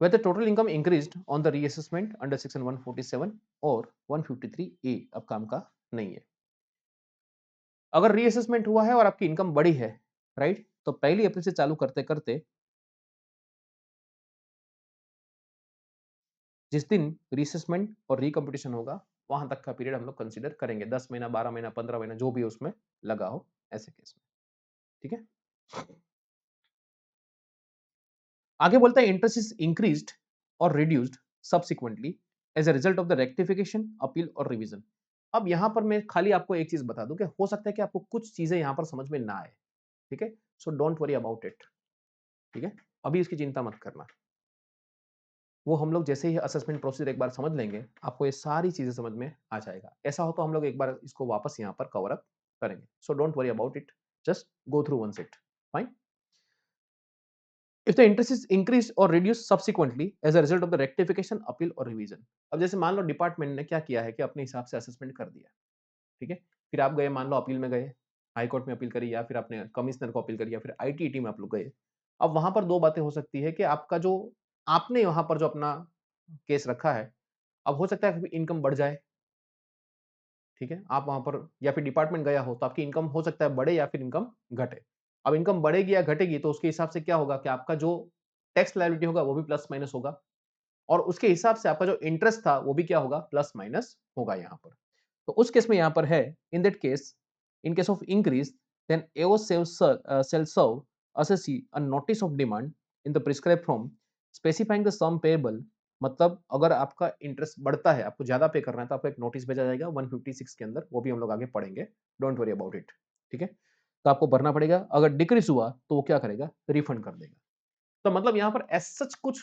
Whether total income increased on the reassessment under section 147 और 153A अब काम का नहीं है। अगर रीअसेसमेंट हुआ है और आपकी इनकम बढ़ी है, राइट, तो 1 अप्रैल से चालू करते करते जिस दिन रीअसेसमेंट और रिकम्पुटेशन होगा वहां तक का पीरियड हम लोग कंसीडर करेंगे। 10 महीना, 12 महीना, 15 महीना, जो भी उसमें लगा हो ऐसे केस में। ठीक है। आगे बोलता है इंटरेस्ट इज इंक्रीज्ड और reduced subsequently as a result of the rectification, appeal और रिवीजन। अब यहां पर मैं खाली आपको एक चीज बता दूं कि हो सकता है कि आपको कुछ चीजें यहां पर समझ में ना आए। ठीक है। So don't worry about it. ठीक है। अभी इसकी चिंता मत करना। वो हम लोग जैसे ही असेसमेंट प्रोसीजर एक बार समझ लेंगे, आपको ये सारी चीजें समझ में आ जाएगा। ऐसा हो तो हम लोग एक बार इसको वापस यहाँ पर कवर अप करेंगे। So don't worry about it, just go through once it. Fine. If the interest is increased or reduced subsequently as a result of the rectification, appeal और revision। अब जैसे मान लो डिपार्टमेंट ने क्या किया है कि अपने हिसाब से असेसमेंट कर दिया। ठीक है। फिर आप गए, मान लो अपील में गए, हाई कोर्ट में अपील करी, या फिर आपने कमिश्नर को अपील करी, या फिर आईटीईटी में आप लोग गए। अब वहां पर दो बातें हो सकती है कि आपका जो आपने वहां पर जो अपना केस रखा है, अब हो सकता है इनकम बढ़ जाए। ठीक है। आप वहां पर या फिर डिपार्टमेंट गया हो तो आपकी इनकम हो सकता है बढ़े या फिर इनकम घटे। अब इनकम बढ़ेगी या घटेगी तो उसके हिसाब से क्या होगा कि आपका जो टैक्स लायबिलिटी होगा वो भी प्लस माइनस होगा, और उसके हिसाब से आपका जो इंटरेस्ट था वो भी क्या होगा? प्लस माइनस होगा यहाँ पर। तो उस केस में यहाँ पर है, in that case, in case of increase, then AO shall serve assessee a notice of demand in the prescribed form specifying the sum payable। मतलब अगर आपका इंटरेस्ट बढ़ता है, आपको ज्यादा पे करना है, तो आपको एक नोटिस भेजा जाएगा 156 के अंदर, वो भी हम लोग आगे पढ़ेंगे। Don't worry about it. ठीक है। तो आपको भरना पड़ेगा। अगर डिक्रीज हुआ तो वो क्या करेगा? रिफंड कर देगा। तो मतलब यहाँ पर एज सच कुछ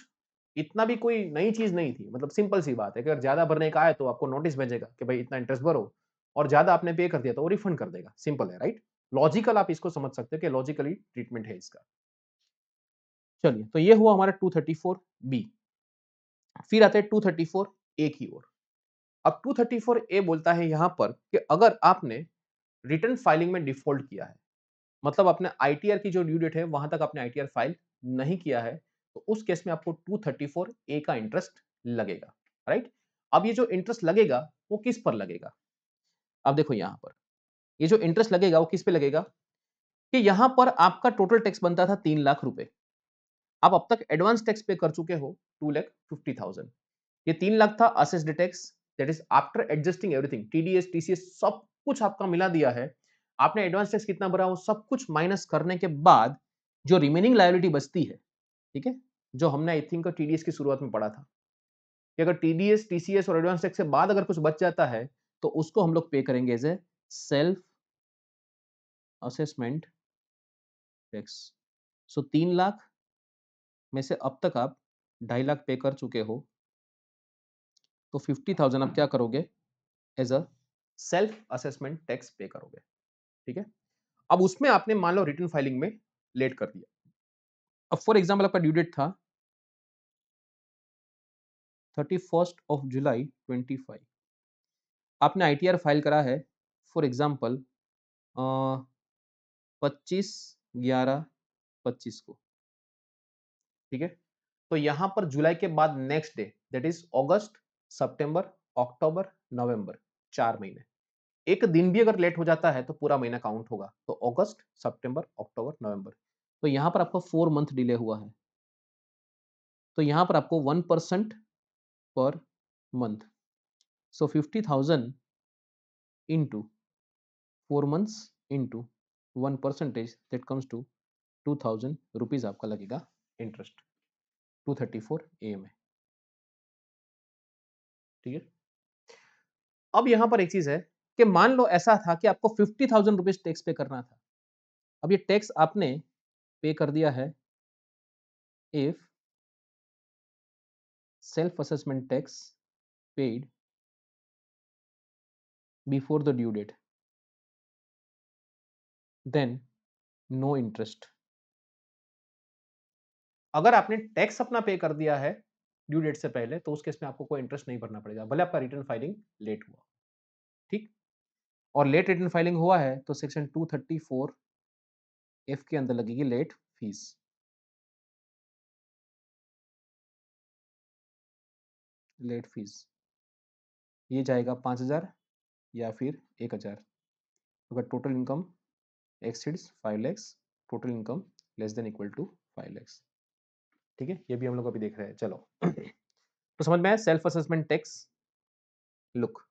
इतना भी कोई नई चीज नहीं थी। मतलब सिंपल सी बात है कि अगर ज्यादा भरने का आए तो आपको नोटिस भेजेगा कि भाई इतना इंटरेस्ट भरो, और ज्यादा आपने पे कर दिया तो वो रिफंड कर देगा। सिंपल है, राइट? लॉजिकल आप इसको समझ सकते हो कि लॉजिकली ट्रीटमेंट है इसका। चलिए, तो ये हुआ हमारा 234 बी। फिर आते हैं 234 ए की ओर। अब 234A बोलता है यहां पर कि अगर आपने रिटर्न फाइलिंग में डिफॉल्ट किया है, मतलब आपने आईटीआर की जो ड्यू डेट है वहां तक आपने आईटीआर फाइल नहीं किया है, तो उस केस में आपको 234A का इंटरेस्ट लगेगा, राइट? अब ये जो इंटरेस्ट लगेगा वो किस पर लगेगा? अब देखो यहां पर ये जो इंटरेस्ट लगेगा वो किस पे लगेगा कि यहां पर आपका टोटल टैक्स बनता था 3 लाख रुपए। आप अब तक एडवांस टैक्स पे कर चुके हो 2,50,000। ये 3 लाख था assessed tax, that is after adjusting everything, TDS TCS सब कुछ आपका मिला दिया है। आपने एडवांस टैक्स कितना भरा वो सब कुछ माइनस करने के बाद जो रिमेनिंग लायबिलिटी बचती है, ठीक है, जो हमने आई थिंक टीडीएस की शुरुआत में पढ़ा था कि अगर टीडीएस टीसीएस और एडवांस टैक्स के बाद अगर कुछ बच जाता है तो उसको हम लोग पे करेंगे as a self assessment tax. So 3 lakh में से अब तक आप 2.5 लाख पे कर चुके हो, तो 50,000 आप क्या करोगे as a self assessment tax pay करोगे, ठीक है। अब उसमें आपने मान लो रिटर्न फाइलिंग में लेट कर दिया। अब फॉर एग्जाम्पल आपका ड्यू डेट था 31 जुलाई 2025, आपने आईटीआर फाइल करा है फॉर एग्जाम्पल 25/11/25 को, ठीक है। तो यहां पर जुलाई के बाद नेक्स्ट डे दैट इज अगस्त, सितंबर, अक्टूबर, नवंबर, 4 महीने। एक दिन भी अगर लेट हो जाता है तो पूरा महीना काउंट होगा। तो अगस्त, सितंबर, अक्टूबर, नवंबर, तो यहां पर आपका 4 मंथ डिले हुआ है, तो यहां पर आपको 1% per month, so 50,000 into 4 months into 1%, that comes to 2,000 rupees आपका लगेगा इंटरेस्ट 234A में, ठीक है। अब यहां पर एक चीज है कि मान लो ऐसा था कि आपको 50,000 रुपीज टैक्स पे करना था। अब ये टैक्स आपने पे कर दिया है if self assessment tax paid before the due date, then no interest. अगर आपने टैक्स अपना पे कर दिया है ड्यू डेट से पहले तो उस केस में आपको कोई इंटरेस्ट नहीं भरना पड़ेगा, भले आपका रिटर्न फाइलिंग लेट हुआ, ठीक। और लेट रिटर्न फाइलिंग हुआ है तो सेक्शन 234F के अंदर लगेगी लेट फीस। लेट फीस ये जाएगा 5,000 या फिर 1,000 अगर total income exceeds 5 lakhs, total income less than equal to 5 lakhs, ठीक है। ये भी हम लोग अभी देख रहे हैं, चलो। तो समझ में आया self assessment tax look.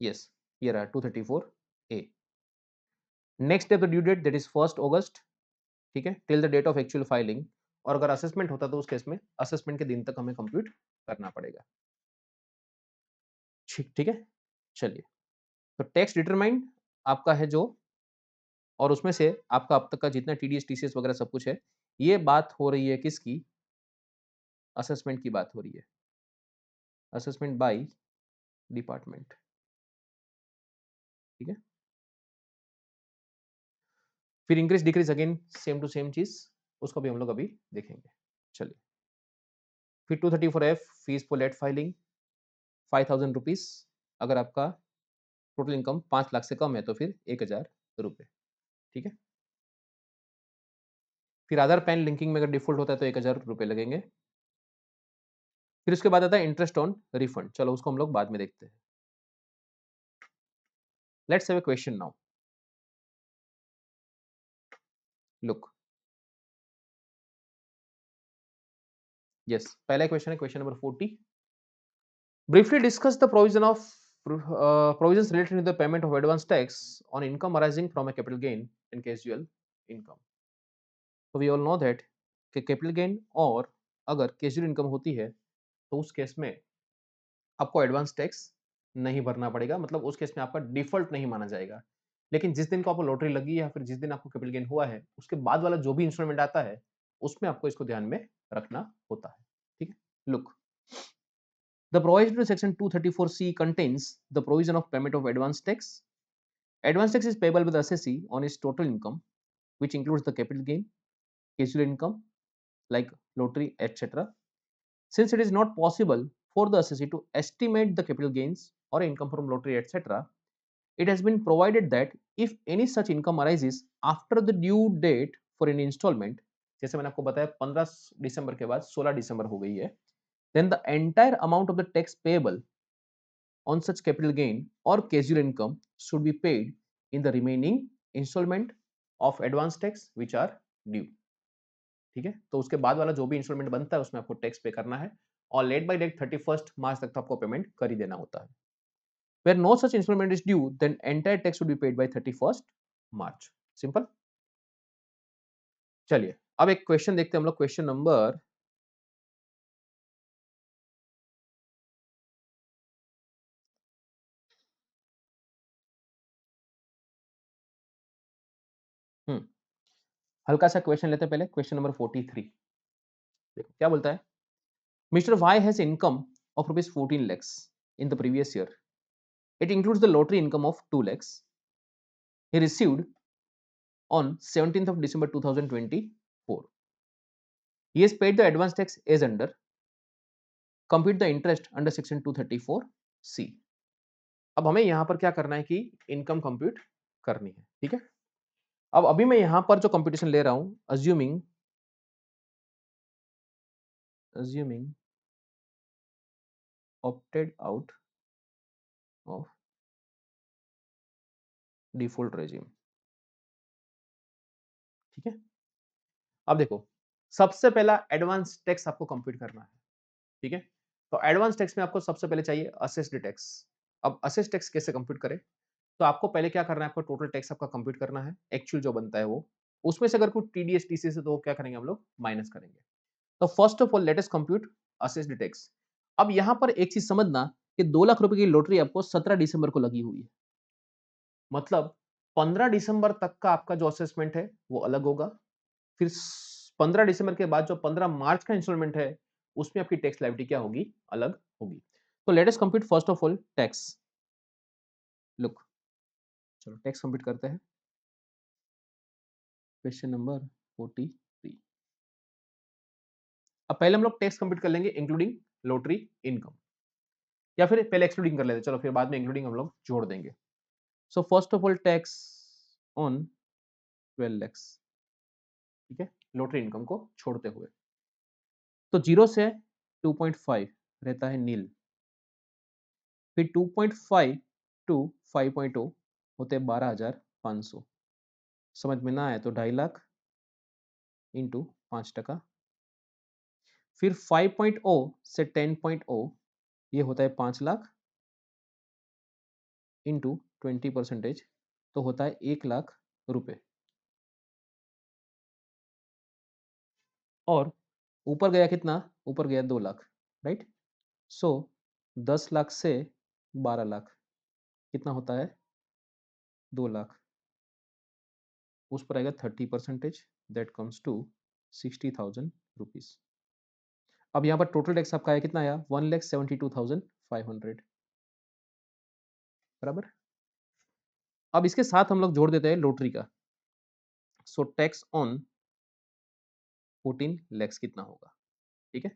Yes, ये रहा 234A। Next day the due date that is 1 August, ठीक है, till the date of actual filing. और अगर असेसमेंट होता तो उस केस में असेसमेंट के दिन तक हमें कंप्यूट करना पड़ेगा, ठीक, ठीक है। चलिए, तो टैक्स डिटरमाइंड आपका है जो, और उसमें से आपका अब तक का जितना टीडीएस टीसीएस वगैरह सब कुछ है, ये बात हो रही है किसकी? असेसमेंट की बात हो रही है, असेसमेंट बाय डिपार्टमेंट, ठीक है। फिर increase decrease again same to same चीज, उसको भी हम लोग अभी देखेंगे। चलिए, फिर 234F fees for late filing 5,000 rupees, अगर आपका टोटल इनकम 5 लाख से कम है तो फिर 1,000 रुपये, ठीक है। फिर आधार पैन लिंकिंग में अगर डिफॉल्ट होता है तो 1,000 रुपये लगेंगे। फिर उसके बाद आता है इंटरेस्ट ऑन रिफंड, चलो उसको हम लोग बाद में देखते हैं। Let's have a question now, look. Yes, पहला क्वेश्चन है question number 40। Briefly discuss the provisions related to the payment of advance tax on income arising from a capital gain and casual income. So we all know that कि capital gain और अगर casual income होती है तो उस case में आपको advance tax नहीं भरना पड़ेगा, मतलब उस केस में आपका डिफॉल्ट नहीं माना जाएगा। लेकिन जिस दिन को आपको लॉटरी लगी या फिर जिस दिन आपको कैपिटल गेन हुआ है उसके बाद वाला जो भी इंस्टॉलमेंट आता है उसमें आपको इसको ध्यान में रखना होता है, ठीक है। Look, the provision to section 234C contains the provision of payment of advance tax. Advance tax is payable with assessee on its total income, which includes the capital gain, casual income, like lottery, etc. Since it is not possible for the assessee to estimate the capital gains or income from lottery, etc., it has been provided that if any such income arises after the due date for an installment, जैसे मैंने आपको बताया 15 दिसंबर के बाद 16 दिसंबर हो गई है, then the entire amount of the tax payable on such capital gain or casual income should be paid in the remaining installment of advance tax which are due. ठीक है, तो उसके बाद वाला जो भी इंस्टॉलमेंट बनता है उसमें आपको टैक्स पे करना है और लेट बाय डेट 31 मार्च तक तो आपको पेमेंट कर ही देना होता है. Where no such installment is due, then entire tax should be paid by 31st March. Simple. चलिए अब एक क्वेश्चन देखते हैं हम लोग. क्वेश्चन नंबर हल्का सा क्वेश्चन लेते हैं पहले. Question number 43. देखो क्या बोलता है. Mr. Y has income of rupees 14 lakhs in the previous year. It includes the lottery income of 2 lakhs. He received on 17th of December 2024. He has paid the advance tax as under. Compute the interest under section 234C. अब हमें यहाँ पर क्या करना है कि income compute करनी है. ठीक है, अब अभी मैं यहाँ पर जो कंप्यूटेशन ले रहा हूँ, assuming opted out of default regime. ठीक है, अब देखो सबसे पहला एडवांस टैक्स आपको कंप्यूट करना है. ठीक है, तो एडवांस टैक्स में आपको सबसे पहले चाहिए असेस्ड टैक्स. अब असेस्ड टैक्स कैसे कंप्यूट करें, तो आपको पहले क्या करना है, आपको टोटल टैक्स आपका कंप्यूट करना है, एक्चुअल जो बनता है वो, उसमें से अगर कोई टीडीएस टीसीएस है तो क्या करेंगे हम लोग, माइनस करेंगे. तो first of all let us compute assessed tax. अब यहाँ पर एक चीज समझना कि 2 लाख रुपए की लॉटरी आपको 17 दिसंबर को लगी हुई है, मतलब 15 दिसंबर तक का आपका जो असेसमेंट है वो अलग होगा. फिर 15 दिसंबर के बाद जो 15 मार्च का इंस्टॉलमेंट है उसमें आपकी टैक्स लायबिलिटी क्या होगी, अलग होगी. तो let us compute first of all tax. Look, चलो टैक्स कंप्यूट करते हैं. Question number 43. अब पहले हम लोग टैक्स कंप्यूट कर लेंगे इंक्लूडिंग लॉटरी इनकम, या फिर पहले एक्सक्लूडिंग कर लेते, चलो फिर बाद में इंक्लूडिंग हम लोग जोड़ देंगे. So first of all tax on 12 lakhs. ठीक है, लॉटरी इनकम को छोड़ते हुए, तो 0 से 2.5 रहता है नील. फिर 2.5 टू 5.0 होते हैं 12,500. समझ में ना आए तो 2.5 लाख इंटू 5%. फिर 5.0 से 10.0 ये होता है 5 लाख इंटू 20% तो होता है 1 लाख रुपए. और ऊपर गया कितना, ऊपर गया 2 लाख, राइट. सो 10 लाख से 12 लाख कितना होता है, 2 लाख. उस पर आएगा 30%, दैट कम्स टू 60,000 रुपीज. अब यहाँ पर टोटल टैक्स आपका आया कितना आया, 1,72,500. बराबर. अब इसके साथ हम लोग जोड़ देते हैं लॉटरी का. सो टैक्स ऑन 14 lakhs कितना होगा. ठीक है,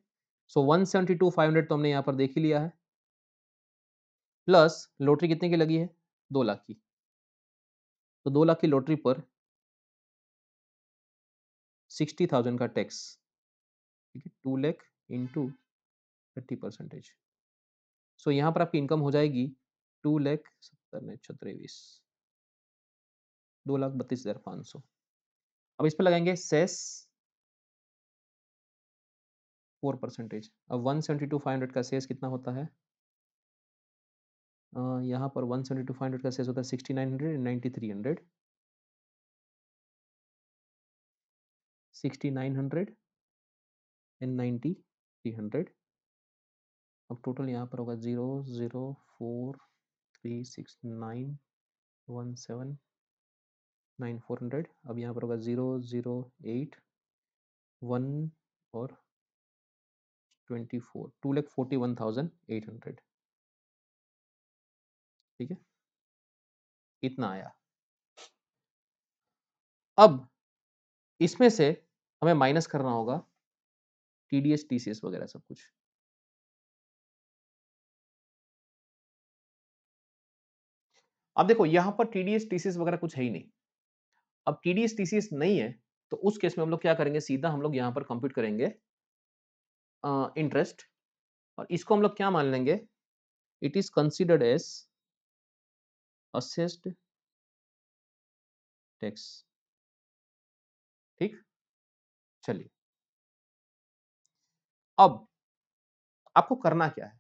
सो 172,500 तो हमने यहाँ पर देख ही लिया है, प्लस लॉटरी कितने की लगी है, 2 लाख की. तो 2 लाख की लॉटरी पर 60,000 का टैक्स. ठीक है, 2 लाख इंटू 30%. सो यहाँ पर आपकी इनकम हो जाएगी 2,70,23 2,32,500. अब इस पर लगाएंगे सेस 4%. अब 172,500 का सेस कितना होता है, यहाँ पर 172,500 का सेस होता है 6,900 and 9,300. 6,900 and 9,300. अब टोटल यहाँ पर होगा 0,04369179400. अब यहाँ पर होगा 0,081 और 24 2,41,800. ठीक है, इतना आया. अब इसमें से हमें माइनस करना होगा टीडीएस, टीसीएस वगैरह सब कुछ। अब देखो यहाँ पर टीडीएस, टीसीएस वगैरह कुछ है ही नहीं। अब टीडीएस, टीसीएस नहीं है, तो उस केस में हम लोग क्या करेंगे, सीधा हम लोग यहाँ पर कंप्यूट करेंगे इंटरेस्ट, और इसको हम लोग क्या मान लेंगे, it is considered as assessed tax. ठीक, चलिए अब आपको करना क्या है,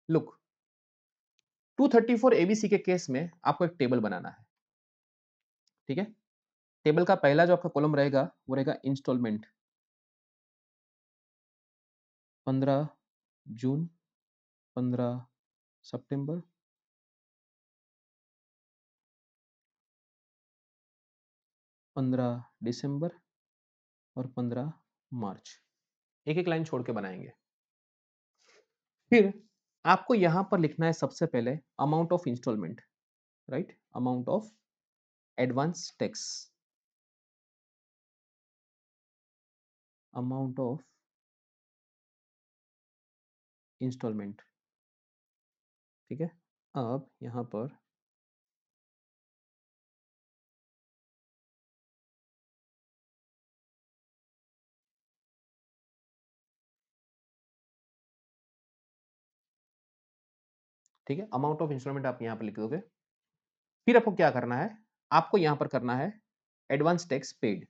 लुक 234 एबीसी के केस में आपको एक टेबल बनाना है। ठीक है, टेबल का पहला जो आपका कॉलम रहेगा वो रहेगा इंस्टॉलमेंट, 15 जून, 15 सितंबर, 15 दिसंबर और 15 मार्च। एक एक लाइन छोड़ के बनाएंगे। फिर आपको यहां पर लिखना है सबसे पहले amount of instalment, right, amount of advance tax, amount of instalment. ठीक है, अब यहां पर ठीक है, अमाउंट ऑफ इंस्टॉलमेंट आप यहां पर लिख दोगे। फिर आपको क्या करना है, आपको यहां पर करना है एडवांस टैक्स पेड।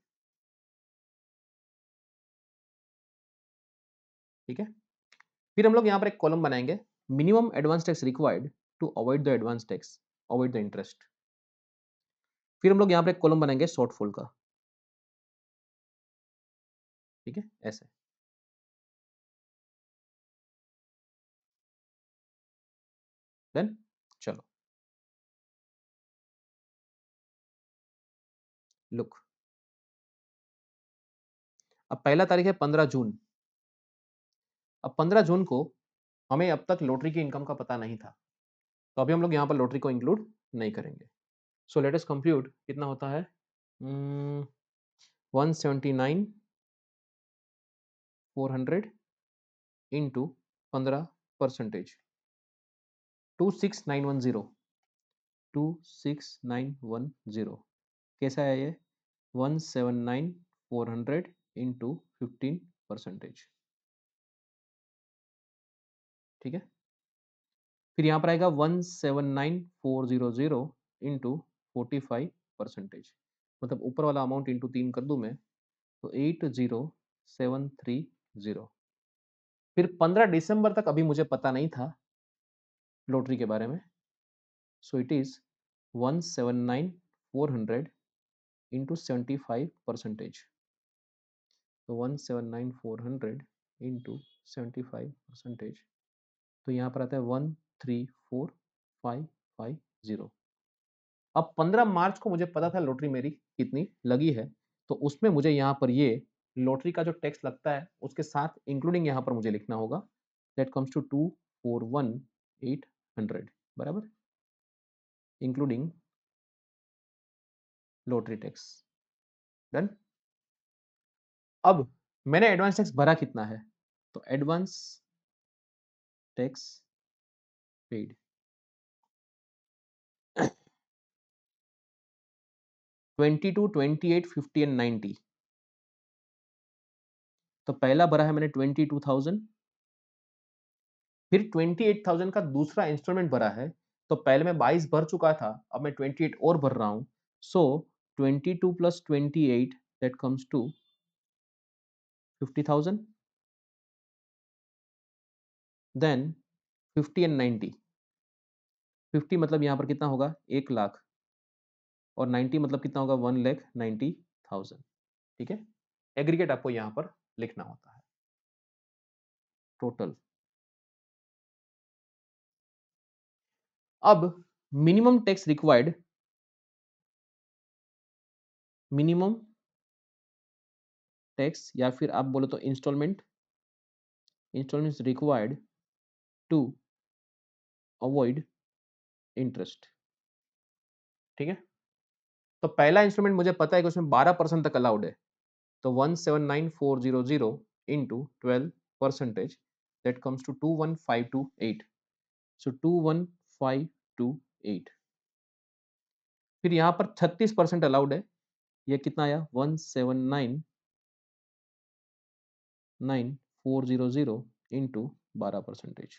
ठीक है, फिर हम लोग यहां पर एक कॉलम बनाएंगे, minimum advance tax required to avoid the advance tax, avoid the interest. फिर हम लोग यहां पर एक कॉलम बनाएंगे शॉर्टफॉल का। ठीक है, ऐसे। देन चलो लुक, अब पहला तारीख है 15 जून। अब 15 जून को हमें अब तक लॉटरी की इनकम का पता नहीं था, तो अभी हम लोग यहाँ पर लॉटरी को इंक्लूड नहीं करेंगे। सो लेट अस कंप्यूट कितना होता है, 179,400 इंटू 15%, 26910, 26910 कैसा है ये, 179,400 इंटू 15%। ठीक है, फिर यहाँ पर आएगा 179,400 इंटू 45%, मतलब ऊपर वाला अमाउंट इंटू 3 कर दूं मैं तो 80,730। फिर 15 दिसंबर तक अभी मुझे पता नहीं था लॉटरी के बारे में, सो इट इज 179,400 इंटू 75%, तो 179,400 इंटू 75%, तो यहाँ पर आता है 134,550। अब 15 मार्च को मुझे पता था लॉटरी मेरी कितनी लगी है, तो उसमें मुझे यहाँ पर ये लॉटरी का जो टैक्स लगता है उसके साथ इंक्लूडिंग यहाँ पर मुझे लिखना होगा, दैट कम्स टू 241,800, बराबर, इंक्लूडिंग लॉटरी टैक्स। डन। अब मैंने एडवांस टैक्स भरा कितना है, तो एडवांस टैक्स पेड 22, 28, 50 एंड 90। तो पहला भरा है मैंने 22,000, फिर 28,000 का दूसरा इंस्टॉलमेंट भरा है, तो पहले मैं 22 भर चुका था, अब मैं 28 और भर रहा हूं, सो 22 plus 28 that comes to 50,000, then 50 and 90, 50 मतलब यहां पर कितना होगा 1 लाख, और 90 मतलब कितना होगा 1,90,000। ठीक है, एग्रीगेट आपको यहां पर लिखना होता है टोटल। अब minimum tax required, minimum tax या फिर आप बोलो तो instalment, instalment required to avoid interest. ठीक है, तो पहला इंस्ट्रूमेंट मुझे पता है कि उसमें 12% तक अलाउड है, तो 179,400 into 12 percentage, that comes to 21528. So 21528। फिर यहाँ पर 36% अलाउड है, ये कितना आया 1799400 इंटू 12%।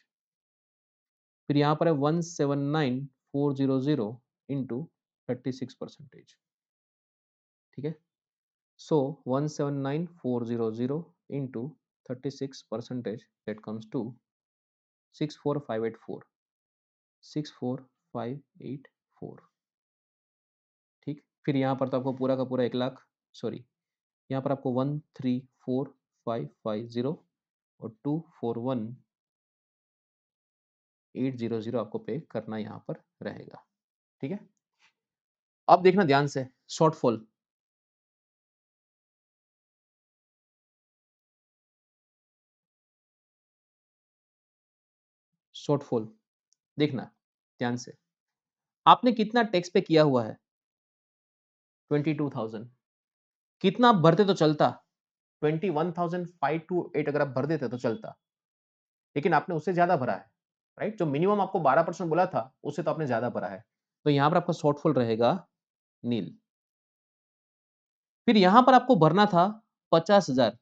फिर यहाँ पर है 179,400 इंटू 36%। ठीक है, सो 179,400 इंटू 36%, दैट कम्स टू 64584। 64584। ठीक, फिर यहाँ पर तो आपको पूरा का पूरा 1,00,000, सॉरी, यहाँ पर आपको 134,550 और 241,800 आपको पे करना यहाँ पर रहेगा। ठीक है, अब देखना ध्यान से शॉर्टफॉल। शॉर्टफॉल देखना ध्यान से, आपने कितना टैक्स पे किया हुआ है 22,000। कितना आप भरते तो चलता, 21,528 अगर आप भर देते तो चलता, लेकिन आपने उससे ज्यादा भरा है, राइट। जो मिनिमम आपको 12% बोला था उससे तो आपने ज्यादा भरा है, तो यहां पर आपका शॉर्टफॉल रहेगा नील। फिर यहां पर आपको भरना था 50,000,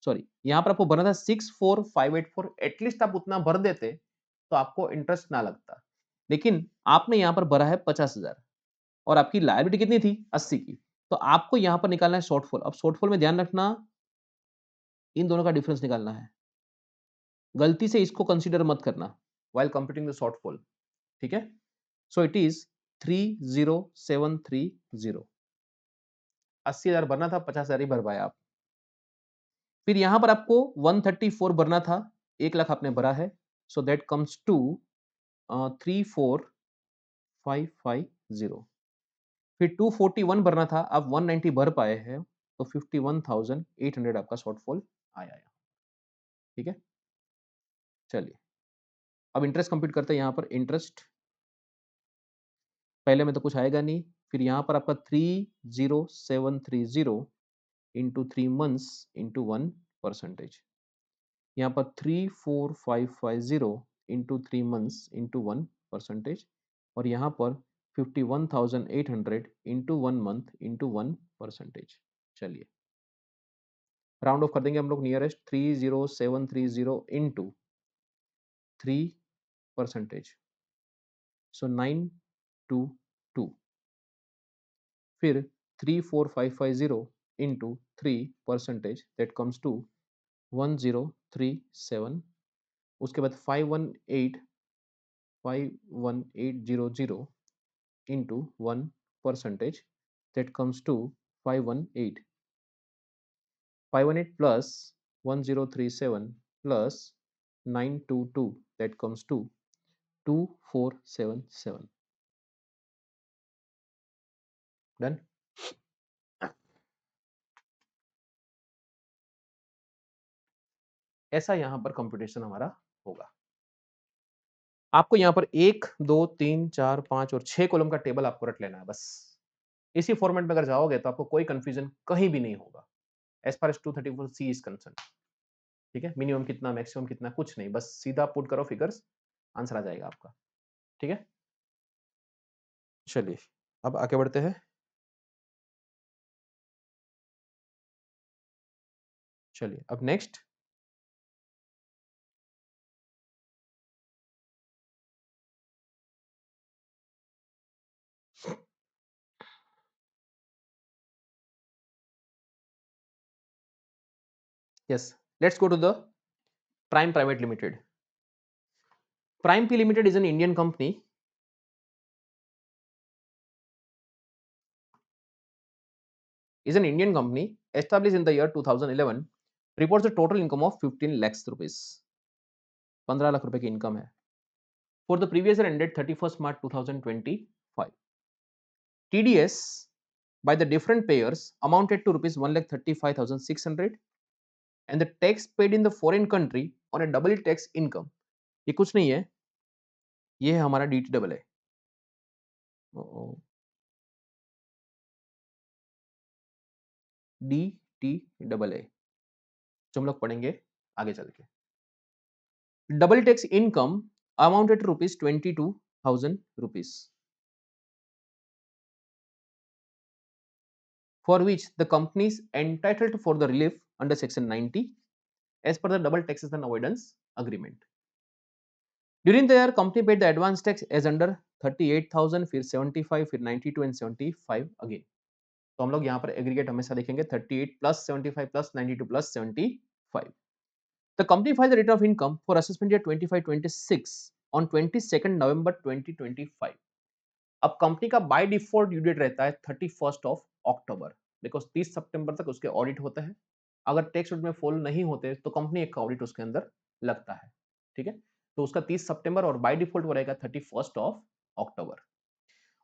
सॉरी, यहां पर आपको भरना था 64,584। एटलीस्ट आप उतना भर देते तो आपको इंटरेस्ट ना लगता, लेकिन आपने यहां पर भरा है 50,000 और आपकी लायबिलिटी कितनी थी 80 की। तो आपको यहां पर निकालना है शॉर्टफॉल। अब शॉर्टफॉल में ध्यान रखना, इन दोनों का डिफरेंस निकालना है, गलती से इसको कंसीडर मत करना व्हाइल कंप्यूटिंग द शॉर्टफॉल। ठीक है, सो इट इज 30730। 80,000 भरना था, 50,000 ही भर पाए आप। फिर यहां पर आपको 134 भरना था, 1,00,000 आपने भरा है, सो दैट कम्स टू 34,550। फिर 241 भरना था, आप 190 भर पाए हैं, तो 51,800 आपका शॉर्टफॉल आया है। ठीक है, चलिए अब इंटरेस्ट कंप्यूट करते हैं। यहाँ पर इंटरेस्ट पहले में तो कुछ आएगा नहीं, फिर यहाँ पर आपका 30730 इंटू 3 मंथ्स इंटू 1%। यहाँ पर 34,550 इंटू 3 मंथ्स इंटू 1%, और यहाँ पर 51,800 इंटू 1 मंथ इंटू 1%। चलिए राउंड ऑफ कर देंगे हम लोग, नियरेस्ट 30730 इंटू 3%, सो 922। फिर 34,550 इंटू 3%, दैट कम्स टू 1037। उसके बाद 518,51800 into 1%, that comes to 518। 518 plus 1037 plus 922, that comes to 2477। Done. ऐसा यहां पर कंप्यूटेशन हमारा होगा। आपको यहाँ पर 1, 2, 3, 4, 5 और 6 कॉलम का टेबल आपको रट लेना है बस। इसी फॉर्मेट में अगर जाओगे तो आपको कोई कंफ्यूजन कहीं भी नहीं होगा as far as 234C is concern. ठीक है, मिनिमम कितना, मैक्सिमम कितना, कुछ नहीं, बस सीधा पुट करो फिगर्स, आंसर आ जाएगा आपका। ठीक है, चलिए अब आगे बढ़ते हैं। चलिए अब next, yes, let's go to the Prime Private Limited. Prime P Limited is an Indian company. Is an Indian company established in the year 2011. Reports a total income of 15 lakhs rupees. 15 lakh रुपए की income है for the previous year ended 31st March 2025. TDS by the different payers amounted to rupees 1,35,600 and the tax paid in the foreign country on a double tax income. ये कुछ नहीं है, ये है हमारा DT डबल है। DT double है, जो हम लोग पढ़ेंगे आगे चल के। Double tax income amounted to rupees 22,000 rupees, for which the company is entitled for the relief under section 90 as per the double taxation avoidance agreement. During the year, company paid the advance tax as under 38,000, फिर 75, फिर 92 and 75 again. तो हम लोग यहाँ पर aggregate हमेशा देखेंगे 38 plus 75 plus 92 plus 75. The company filed the return of income for assessment year 25-26 on 22nd November 2025. अब कंपनी का बाय डिफॉल्ट ड्यू डेट रहता है 31st ऑफ अक्टूबर, बिकॉज 30 सितंबर तक उसके ऑडिट होते हैं। अगर टैक्स में फॉलो नहीं होते तो कंपनी एक ऑडिट उसके अंदर लगता है, ठीक है। तो उसका 30 सितंबर और बाय डिफॉल्ट वो रहेगा 31st ऑफ अक्टूबर,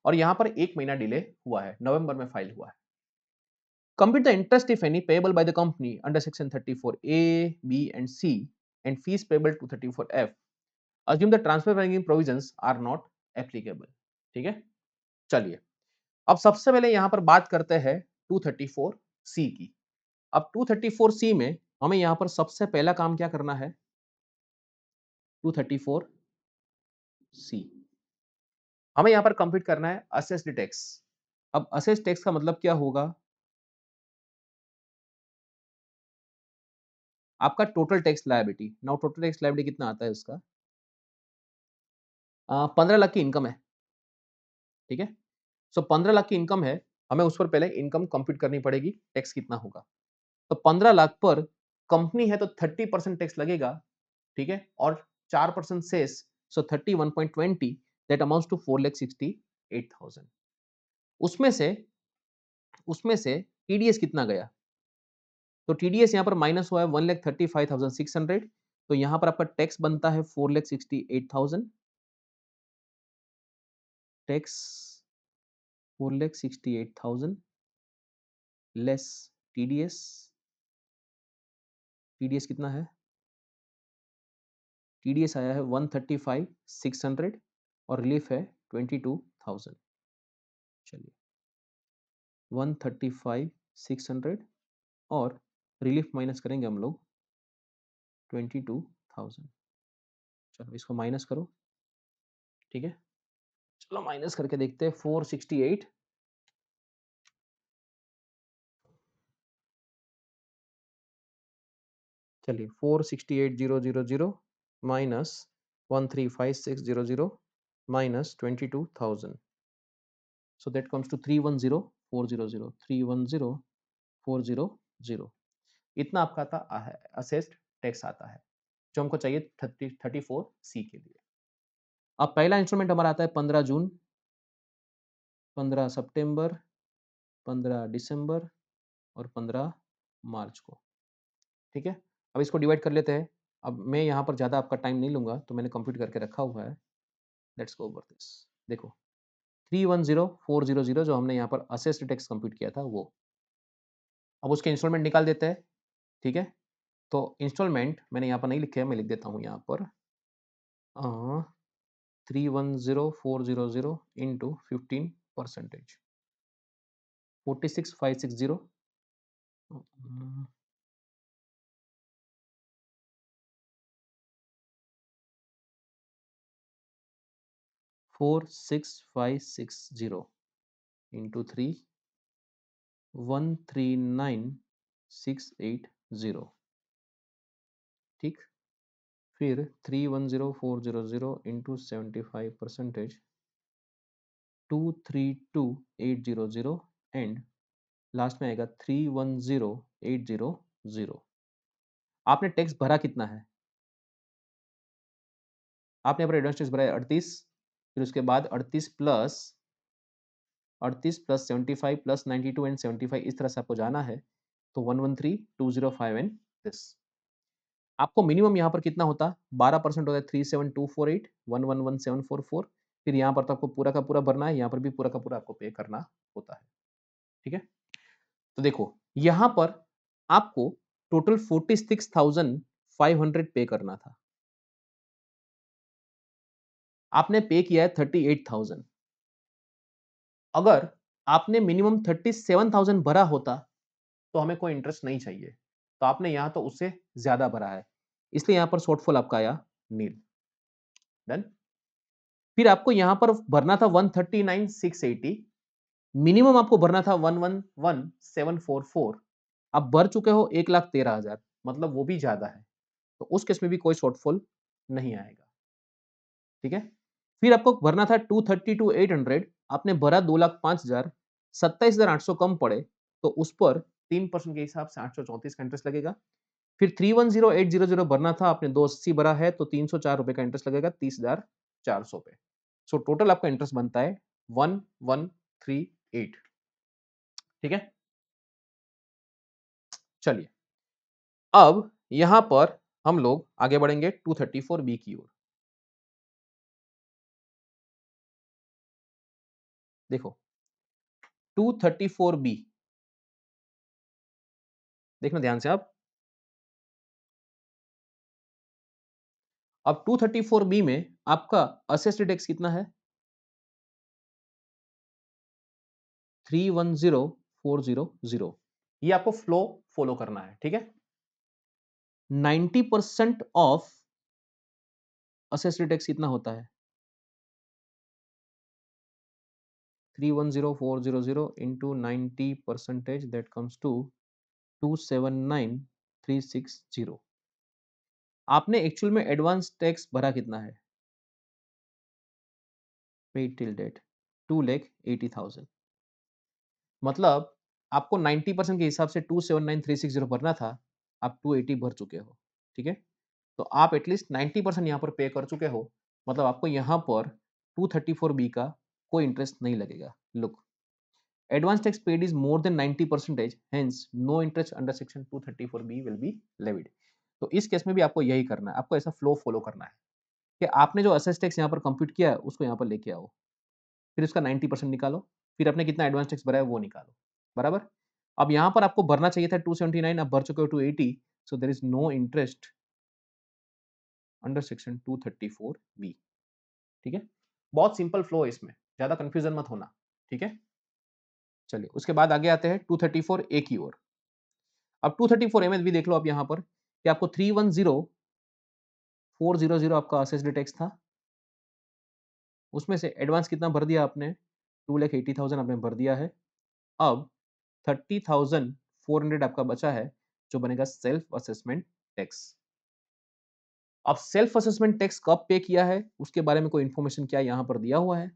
और यहाँ पर एक महीना डिले हुआ है, नवंबर में फाइल हुआ है। Compute the interest if any payable by the company under section 34A, B and C and fees payable to 34F. Assume the transfer pricing provisions are not applicable. ठीक है, चलिए अब सबसे पहले यहां पर बात करते हैं 234C की। अब 234C में हमें यहां पर सबसे पहला काम क्या करना है, 234C हमें यहां पर कंप्यूट करना है असेस्ड टैक्स। अब असेस्ड टैक्स का मतलब क्या होगा, आपका total tax liability. Now total tax liability कितना आता है उसका, 15 लाख की इनकम है, ठीक है। सो 15 लाख की इनकम है, हमें उस पर पहले इनकम कंप्यूट करनी पड़ेगी, टैक्स कितना होगा। तो 15 लाख पर कंपनी है तो 30% टैक्स लगेगा, ठीक है, और 4% cess, so 31.20 that amounts to 4,68,000। उसमें से टीडीएस कितना गया, तो टीडीएस यहाँ पर माइनस हुआ है 1,35,600, तो यहाँ पर आपका टैक्स बनता है 4,68,000, टैक्स 4,68,000 लेस टीडीएस। टीडीएस कितना है, टीडीएस आया है 135,600 और रिलीफ है 22,000। चलिए 135,600 और रिलीफ माइनस करेंगे हम लोग 22,000। चलो इसको माइनस करो, ठीक है। चलो माइनस करके देखते हैं 468, चलिए 468,000 minus 135,600 minus 22,000, so that comes to 310,400, 310,400। इतना आपका आता है असेस्ड टैक्स आता है, जो हमको चाहिए 34C के लिए। अब पहला इंस्टॉलमेंट हमारा आता है 15 जून, 15 सितंबर, 15 दिसंबर और 15 मार्च को, ठीक है। अब इसको डिवाइड कर लेते हैं। अब मैं यहाँ पर ज़्यादा आपका टाइम नहीं लूंगा, तो मैंने कंप्यूट करके रखा हुआ है। Let's go over this. देखो 310,400 जो हमने यहाँ पर असेस्ड टैक्स कंप्यूट किया था वो, अब उसके इंस्टॉलमेंट निकाल देते हैं, ठीक है। तो इंस्टॉलमेंट मैंने यहाँ पर नहीं लिखे हैं, मैं लिख देता हूँ यहाँ पर 310,400 इंटू 15%, 46,560, 46,560 इंटू 3, 139,680, ठीक। फिर 310,400 इंटू 75%, 232,800 एंड लास्ट में आएगा 310,800। आपने टैक्स भरा कितना है, आपने अपना एडवांस टैक्स भरा है 38, फिर उसके बाद 38 प्लस 75 प्लस 92 एंड 75, इस तरह से आपको जाना है। तो 113,205 एंड दिस आपको मिनिमम यहाँ पर कितना होता, 12% होता है 37,248, 111,744। फिर यहाँ पर तो आपको पूरा का पूरा भरना है, यहाँ पर भी पूरा का पूरा आपको पे करना होता है, ठीक है। तो देखो यहाँ पर आपको टोटल 46,500 पे करना था, आपने पे किया है 38,000। अगर आपने मिनिमम 37,000 भरा होता तो हमें कोई इंटरेस्ट नहीं चाहिए, तो आपने यहाँ तो उससे ज्यादा भरा है, इसलिए यहाँ पर शॉर्टफॉल आपका आया नील। डन। फिर आपको यहाँ पर भरना था 139,680, मिनिमम आपको भरना था 111,744, आप भर चुके हो 1,13,000, मतलब वो भी ज्यादा है, तो उस केस में भी कोई शॉर्टफॉल नहीं आएगा। ठीक है। फिर आपको भरना था 232,800, आपने भरा 2,05,000, 27,800 कम पड़े, तो उस पर 3% के हिसाब से 834 का इंटरेस्ट लगेगा। फिर 310,800 भरना था, आपने 280 भरा है, तो 304 रुपए का इंटरेस्ट लगेगा 30,400 पे। सो टोटल आपका इंटरेस्ट बनता है 1138। ठीक है। चलिए, अब यहां पर हम लोग आगे बढ़ेंगे 234 बी की ओर। देखो 234 बी, देखना ध्यान से आप। अब 234 बी में आपका असेस्ड टैक्स कितना है? 310,400। ये आपको फ्लो फॉलो करना है। ठीक है। 90% ऑफ असेस्ड टैक्स कितना होता है? 310,400 इंटू 90%, दैट कम्स टू 279,360। आपने एक्चुअल में एडवांस टैक्स भरा कितना है? पेड टिल डेट 2,80,000, मतलब आपको 90% के हिसाब से 279,360 भरना था, आप 280 भर चुके हो। ठीक है। तो आप एटलीस्ट 90% यहाँ पर पे कर चुके हो, मतलब आपको यहाँ पर 234 बी का कोई इंटरेस्ट नहीं लगेगा। Look, advance tax paid is more than 90%, hence no interest under section 234b will be levied। तो इस केस में भी आपको यही करना है, आपको ऐसा फ्लो फॉलो करना है कि आपने जो असेस टैक्स यहाँ पर कंप्यूट किया है उसको यहाँ पर लेके आओ, फिर उसका 90% निकालो, फिर आपने कितना एडवांस टैक्स भरा है वो निकालो। बराबर। अब यहाँ पर आपको भरना चाहिए था 279, अब भर चुके हो 280, so there is no interest under section 234b। ठीक है। बहुत सिंपल फ्लो है, इसमें ज्यादा कंफ्यूजन मत होना। ठीक है। चलिए, उसके बाद आगे आते हैं 234 ए की ओर। अब 234 एमएच भी देख लो आप यहाँ पर कि आपको 310,400 आपका असेस्ड टैक्स था, उसमें से एडवांस कितना भर दिया आपने? 2,80,000 आपने भर दिया है। अब 30,400 आपका बचा है, जो बनेगा सेल्फ असेसमेंट टैक्स। अब सेल्फ असेसमेंट टैक्स कब पे किया है उसके बारे में कोई इंफॉर्मेशन क्या यहाँ पर दिया हुआ है?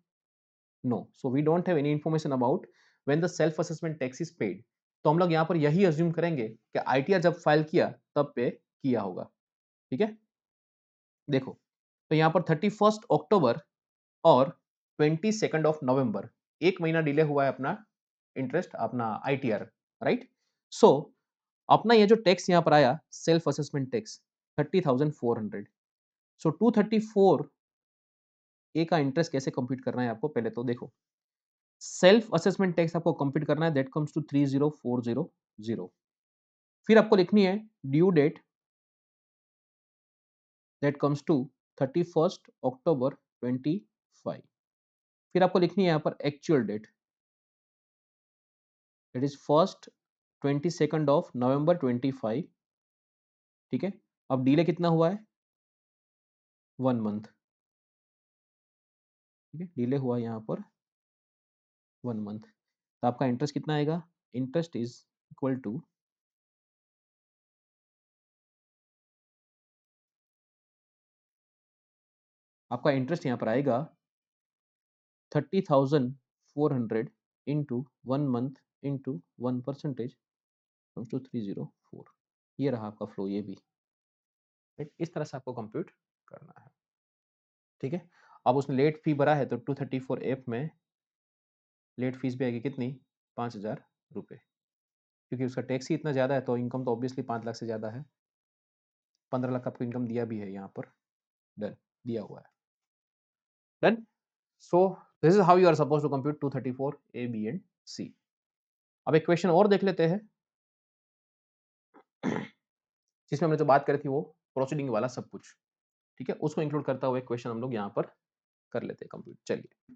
No, so we don't have any information about when the self assessment tax is paid. तो हम लोग यहाँ पर यही अज्यूम करेंगे कि आईटीआर जब फाइल किया तब पे किया होगा। ठीक है। देखो, तो यहाँ पर 31 अक्टूबर और 22 नवंबर, एक महीना डिले हुआ है अपना इंटरेस्ट, अपना आईटीआर। राइट। सो अपना ये जो टैक्स यहाँ पर आया सेल्फ असेसमेंट टैक्स 30,400। सो 234 ए का इंटरेस्ट कैसे कंप्यूट करना है आपको, पहले तो देखो सेल्फ असेसमेंट टैक्स आपको कंप्यूट करना है, दैट कम्स टू 30,400। फिर आपको लिखनी है due date, that comes to 31 October 25। फिर आपको लिखनी है यहाँ पर actual date, that is 1st 22 November 25। ठीक है। अब डिले कितना हुआ है? 1 मंथ। ठीक है, डिले हुआ है यहाँ पर 1 मंथ। तो आपका इंटरेस्ट कितना आएगा? इंटरेस्ट इज इक्वल टू, आपका इंटरेस्ट यहाँ पर आएगा 30,400 into 1 month into 1%, comes to 304। ये रहा आपका फ्लो, ये भी राइट। इस तरह से आपको कंप्यूट करना है। ठीक है। अब उसने लेट फी भरा है तो 234 एफ में लेट फीस भी आएगी कितनी? 5,000 रुपये, क्योंकि उसका टैक्स ही इतना ज़्यादा है तो इनकम तो ऑब्वियसली 5 लाख से ज़्यादा है। 15 लाख आपको इनकम दिया भी है यहाँ पर। डन, दिया हुआ है। Done. So this is how you are suppose to compute 234 A, B and C। अब एक क्वेश्चन और देख लेते हैं जिसमें हमने जो बात करी थी वो प्रोसीडिंग वाला सब कुछ। ठीक है, उसको इंक्लूड करता हुआ एक क्वेश्चन हम लोग यहाँ पर कर लेते हैं कंप्यूट। चलिए,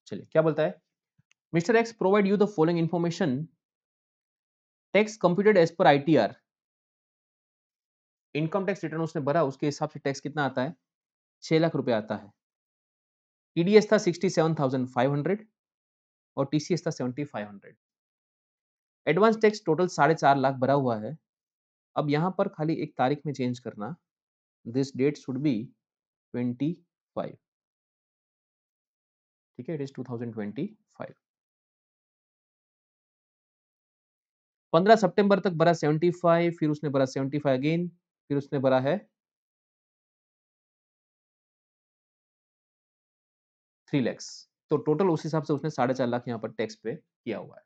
चलिए क्या बोलता है, Mr X provide you the following information, tax computed as per ITR. Income tax return उसने भरा, उसके हिसाब से टैक्स कितना आता है, 6 लाख रुपए आता है। टीडीएस था 67,500 और टीसीएस था 7,500। एडवांस टैक्स टोटल 4.5 लाख भरा हुआ है। अब यहाँ पर खाली एक तारीख में चेंज करना, दिस डेट शुड बी 25, ठीक है, इट इज 2025। 15 सितंबर तक भरा 75, फिर उसने भरा 75 अगेन, फिर उसने भरा है 3 लैक्स। तो टोटल उस हिसाब से उसने 4.5 लाख यहाँ पर टैक्स पे किया हुआ है।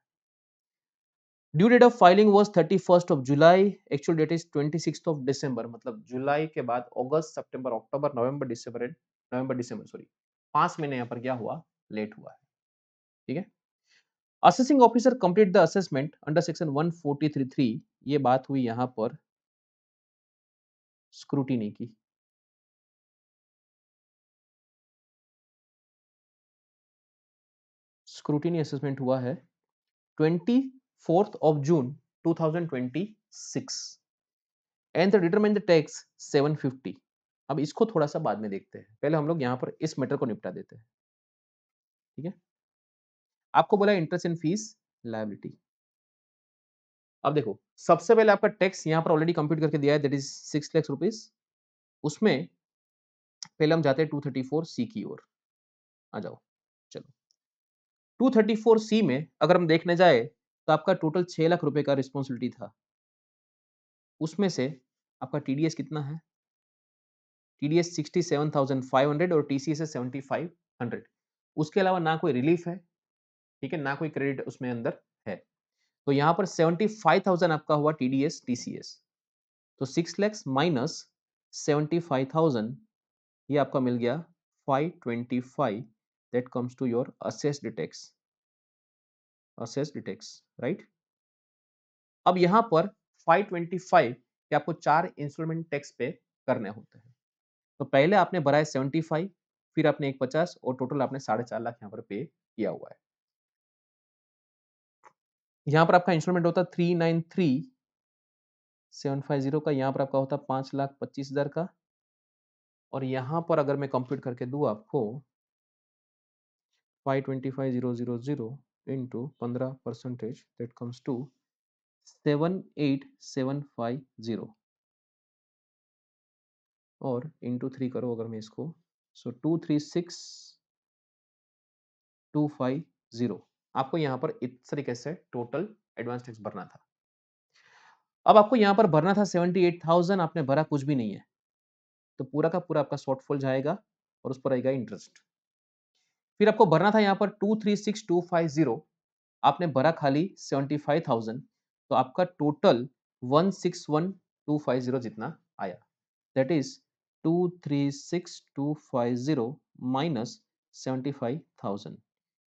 Due date of filing was 31 of July, actual date is 26 of December. मतलब जुलाई के बाद अगस्त, सितंबर, अक्टूबर, नवंबर, दिसंबर एंड नवंबर, दिसंबर, सॉरी 5 महीने यहाँ पर क्या हुआ, लेट हुआ है। ठीक है, assessing officer complete the assessment under section 143(3), ये बात हुई यहाँ पर स्क्रूटिनी की। स्क्रूटिनी असेसमेंट हुआ है 24 जून 2026 एंड डिटरमाइन द टैक्स 750। अब इसको थोड़ा सा बाद में देखते हैं, पहले हम लोग यहाँ पर इस मैटर को निपटा देते हैं। ठीक है, आपको बोला इंटरेस्ट एंड फीस लायबिलिटी। अब देखो, सबसे पहले आपका टैक्स यहाँ पर ऑलरेडी कंप्यूट करके दिया है, दैट इज 6 लाख रुपीज। उसमें पहले हम जाते हैं 234 सी की ओर, आ जाओ। चलो, 234 सी में अगर हम देखने जाए तो आपका टोटल 6 लाख रुपए का रिस्पॉन्सिबिलिटी था। उसमें से आपका टीडीएस कितना है, टीडीएस 67,500 और टीसीएस है 7,500। उसके अलावा ना कोई रिलीफ है, ठीक है, ना कोई क्रेडिट उसमें अंदर है। तो यहाँ पर 75,000 आपका हुआ टीडीएस टीसीएस। तो 6 लैक्स माइनस 75,000, ये आपका मिल गया 525, that comes to your assessed tax, assessed tax, right. अब यहाँ पर 525 के आपको 4 इंस्टॉलमेंट टैक्स पे करने होते हैं। तो पहले आपने भरा है 75, फिर आपने एक 50 और टोटल आपने 4.5 लाख यहाँ पर पे किया हुआ है। यहाँ पर आपका इंस्टॉलमेंट होता है 393,750 का, यहाँ पर आपका होता है 5,25,000 का। और यहाँ पर अगर मैं कंप्यूट करके दूँ आपको 525,000 इंटू 15% दैट कम्स टू 78750 और इंटू 3 करो अगर मैं इसको, सो 236,250 आपको यहाँ पर इस तरीके से टोटल एडवांस टैक्स भरना था। अब आपको यहाँ पर भरना था 78,000, आपने भरा कुछ भी नहीं है, तो पूरा का पूरा आपका शॉर्टफॉल जाएगा और उस पर आएगा इंटरेस्ट। फिर आपको भरना था यहाँ पर 236,250, आपने भरा खाली 75,000, तो आपका टोटल 161,250 जितना आया, दैट इज 236,250 माइनस 75,000,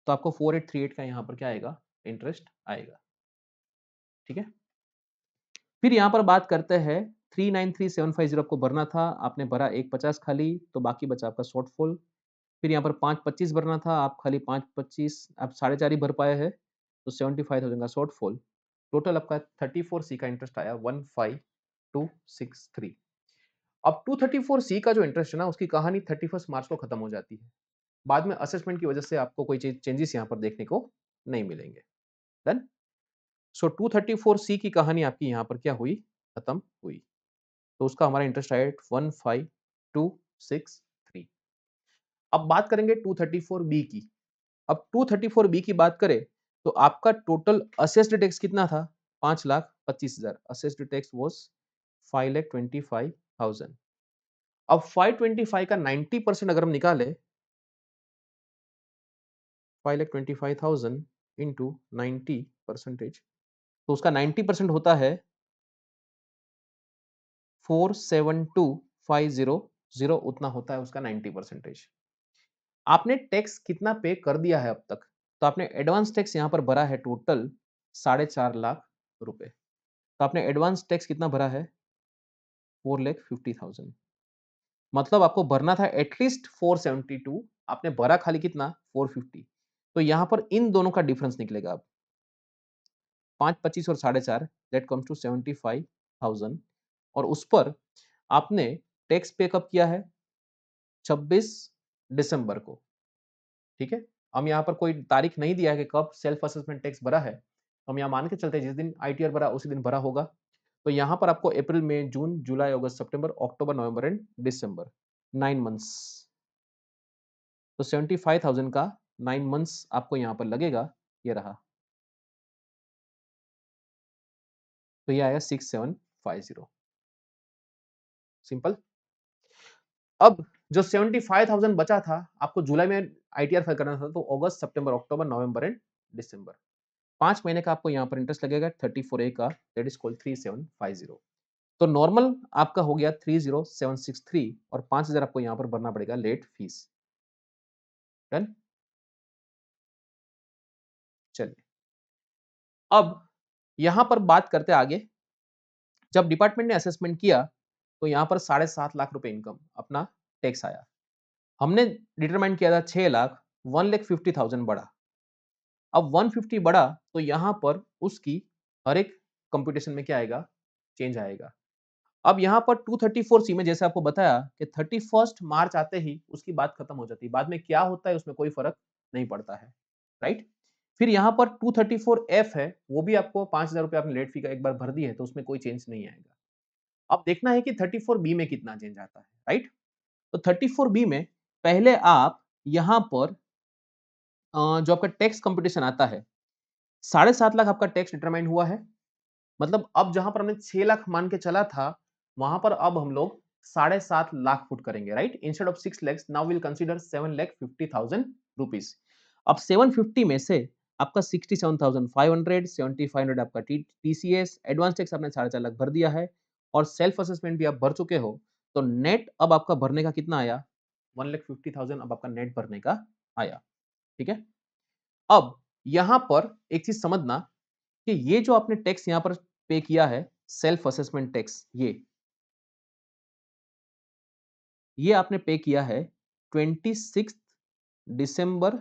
तो आपको 4838 का यहाँ पर क्या आएगा, इंटरेस्ट आएगा। ठीक है, फिर यहाँ पर बात करते हैं 393,750 आपको भरना था, आपने भरा 150 खाली, तो बाकी बचा आपका शॉर्टफॉल। फिर यहाँ पर 525 भरना था, आप खाली 525, आप 4.5 ही भर पाए हैं, तो 75,000 का शॉर्टफॉल। टोटल आपका 34 सी का इंटरेस्ट आया 15263। अब 234 सी का जो इंटरेस्ट है ना, उसकी कहानी 31 मार्च को खत्म हो जाती है। बाद में असेसमेंट की वजह से आपको कोई चेंजेस यहाँ पर देखने को नहीं मिलेंगे। डन। सो 234 सी की कहानी आपकी यहाँ पर क्या हुई, खत्म हुई। तो उसका हमारा इंटरेस्ट आया 15263। अब बात करेंगे 234 बी की। अब 234 बी की बात करें तो आपका टोटल असेस्ड टैक्स कितना था, 5,25,000। Assessed tax was 5,25,000। अब 525 का 90% अगर हम निकाले, 5,25,000 इंटू 90%, तो उसका 90% होता है 472,500, उतना होता है उसका 90%। आपने टैक्स कितना पे कर दिया है अब तक, तो आपने एडवांस टैक्स यहाँ पर भरा है टोटल 4.5 लाख रुपए। तो आपने एडवांस टैक्स कितना भरा है, 4,50,000। मतलब आपको भरना था एटलीस्ट 472, आपने भरा खाली कितना, 450। तो यहाँ पर इन दोनों का डिफरेंस निकलेगा अब 5, 25 और 4.5 दैट कम्स टू 75,000 और उस पर आपने टैक्स पे कब किया है 26 दिसंबर को, ठीक है। हम यहाँ पर कोई तारीख नहीं दिया है कि कब सेल्फ असेसमेंट टैक्स भरा है, हम यहाँ मान के चलते हैं जिस दिन आईटीआर भरा उसी दिन भरा होगा। तो यहाँ पर आपको अप्रैल मई जून जुलाई अगस्त सितंबर अक्टूबर नवंबर एंड दिसंबर 9 मंथ्स, तो 75,000 का 9 मंथ्स आपको यहाँ पर लगेगा, ये रहा। तो ये आया 6750, सिंपल। अब जो 75,000 बचा था आपको जुलाई में आईटीआर फाइल करना था, तो अगस्त सितंबर अक्टूबर नवंबर एंड दिसंबर 5 महीने का आपको यहाँ पर इंटरेस्ट लगेगा 34A का, दैट इज कॉल्ड 3750। तो नॉर्मल आपका हो गया 30763 और 5000 आपको यहाँ पर भरना पड़ेगा लेट फीस। डन। चलिए अब यहाँ पर बात करते आगे। जब डिपार्टमेंट ने असेसमेंट किया तो यहाँ पर 7.5 लाख रुपए इनकम अपना टैक्स आया। हमने डिटरमाइन किया था 6 लाख, 1,50,000 बढ़ा। अब 150 बढ़ा तो यहाँ पर उसकी हर एक कंप्यूटेशन में क्या आएगा, चेंज आएगा। अब यहाँ पर 234C में जैसे आपको बताया कि 31 मार्च आते ही उसकी बात खत्म हो जाती है, बाद में क्या होता है उसमें कोई फर्क नहीं पड़ता है, राइट। फिर यहाँ पर 234F है, वो भी आपको 5,000 रुपए आपने लेट फी का एक बार भर दी है तो उसमें कोई चेंज नहीं आएगा। अब देखना है कि 34B में कितना चेंज आता है, राइट। तो 34B में पहले आप यहाँ पर जो आपका टैक्स कंपटीशन आता है 7.5 लाख आपका टैक्स डिटरमाइन हुआ है। मतलब अब जहां पर हमने 6 लाख मान के चला था वहां पर अब हम लोग 7.5 लाख फुट करेंगे, right. Instead of 6 lakhs now will consider 7,50,000 rupees. अब 750 में से आपका 67,500 7,500 आपका टीसीएस एडवांस टैक्स आपने 4.5 लाख भर दिया है और सेल्फ असेसमेंट भी आप भर चुके हो। तो नेट अब आपका भरने का कितना आया, 1,50,000 अब आपका नेट भरने का आया, ठीक है। अब यहां पर एक चीज समझना कि ये जो आपने टैक्स यहां पर पे किया है सेल्फ असेसमेंट टैक्स, ये आपने पे किया है 26 दिसंबर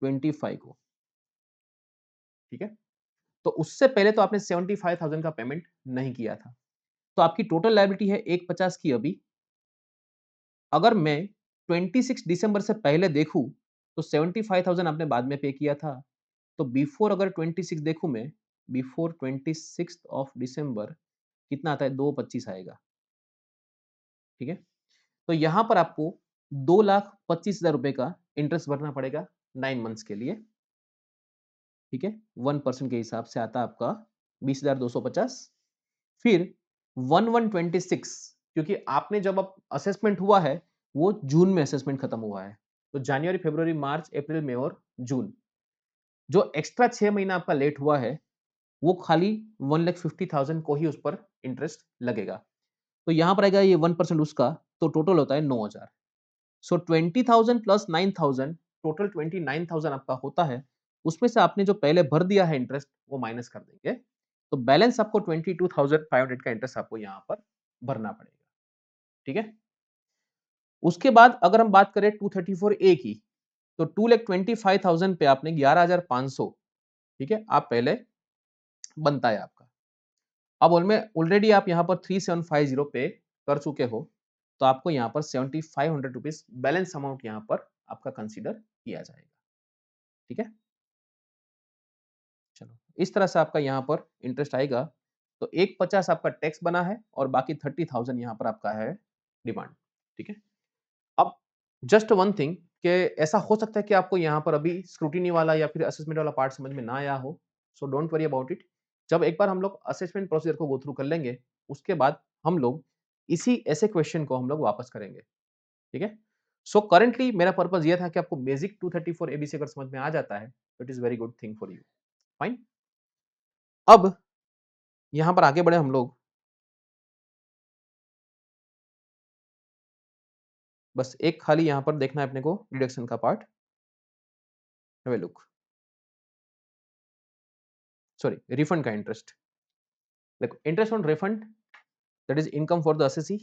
25 को, ठीक है। तो उससे पहले तो आपने 75,000 का पेमेंट नहीं किया था, तो आपकी टोटल लायबिलिटी है 150 की। अभी अगर मैं 26 दिसंबर से पहले देखूं तो 75,000 आपने बाद में पे किया था, तो बिफोर अगर 26 देखूं मैं, बिफोर 26 ऑफ दिसंबर कितना आता है, 225 आएगा, ठीक है। तो यहां पर आपको 2,25,000 रुपए का इंटरेस्ट भरना पड़ेगा 9 मंथ्स के लिए, ठीक है। 1% के हिसाब से आता है आपका 20,250। फिर 1126, क्योंकि आपने जब आप असेसमेंट हुआ है वो जून में असेसमेंट खत्म हुआ है, तो जनवरी फरवरी मार्च अप्रैल मई और जून, जो एक्स्ट्रा 6 महीना आपका लेट हुआ है वो खाली 1,50,000 को ही उस पर इंटरेस्ट लगेगा। तो यहां पर आएगा ये 1% उसका, तो टोटल होता है 9,000। सो 20,000 प्लस 9,000, टोटल 29,000 आपका होता है। उसमें से आपने जो पहले भर दिया है इंटरेस्ट वो माइनस कर देंगे, तो बैलेंस आपको 22,500 का इंटरेस्ट आपको यहाँ पर भरना पड़ेगा, ठीक है। उसके बाद अगर हम बात करें 234A की, तो 2,25,000 पे आपने 11,500, ठीक है, आप पहले बनता है आपका। अब उनमें ऑलरेडी आप यहाँ पर 3750 पे कर चुके हो, तो आपको यहाँ पर 7,500 रुपीज बैलेंस अमाउंट यहाँ पर आपका कंसीडर किया जाएगा, ठीक है। चलो इस तरह से आपका यहाँ पर इंटरेस्ट आएगा। तो 150 आपका टैक्स बना है और बाकी 30,000 यहाँ पर आपका है डिमांड, ठीक है। अब जस्ट वन थिंग कि ऐसा हो सकता है कि आपको यहाँ पर अभी स्क्रूटिनी वाला या फिर असेसमेंट वाला पार्ट समझ में ना आया हो, so don't worry about it. जब एक बार हम लोग असेसमेंट प्रोसीजर को गो थ्रू कर लेंगे उसके बाद हम लोग इसी ऐसे क्वेश्चन को हम लोग वापस करेंगे, ठीक है। सो करंटली मेरा पर्पस ये था कि आपको बेसिक 234 एबीसी अगर समझ में आ जाता है तो it is very good thing for you, fine. अब यहाँ पर आगे बढ़े हम लोग, बस एक खाली यहाँ पर देखना है अपने को डिडक्शन का part, have a look. Sorry, refund का इंटरेस्ट, देखो interest on refund that is income for the assessee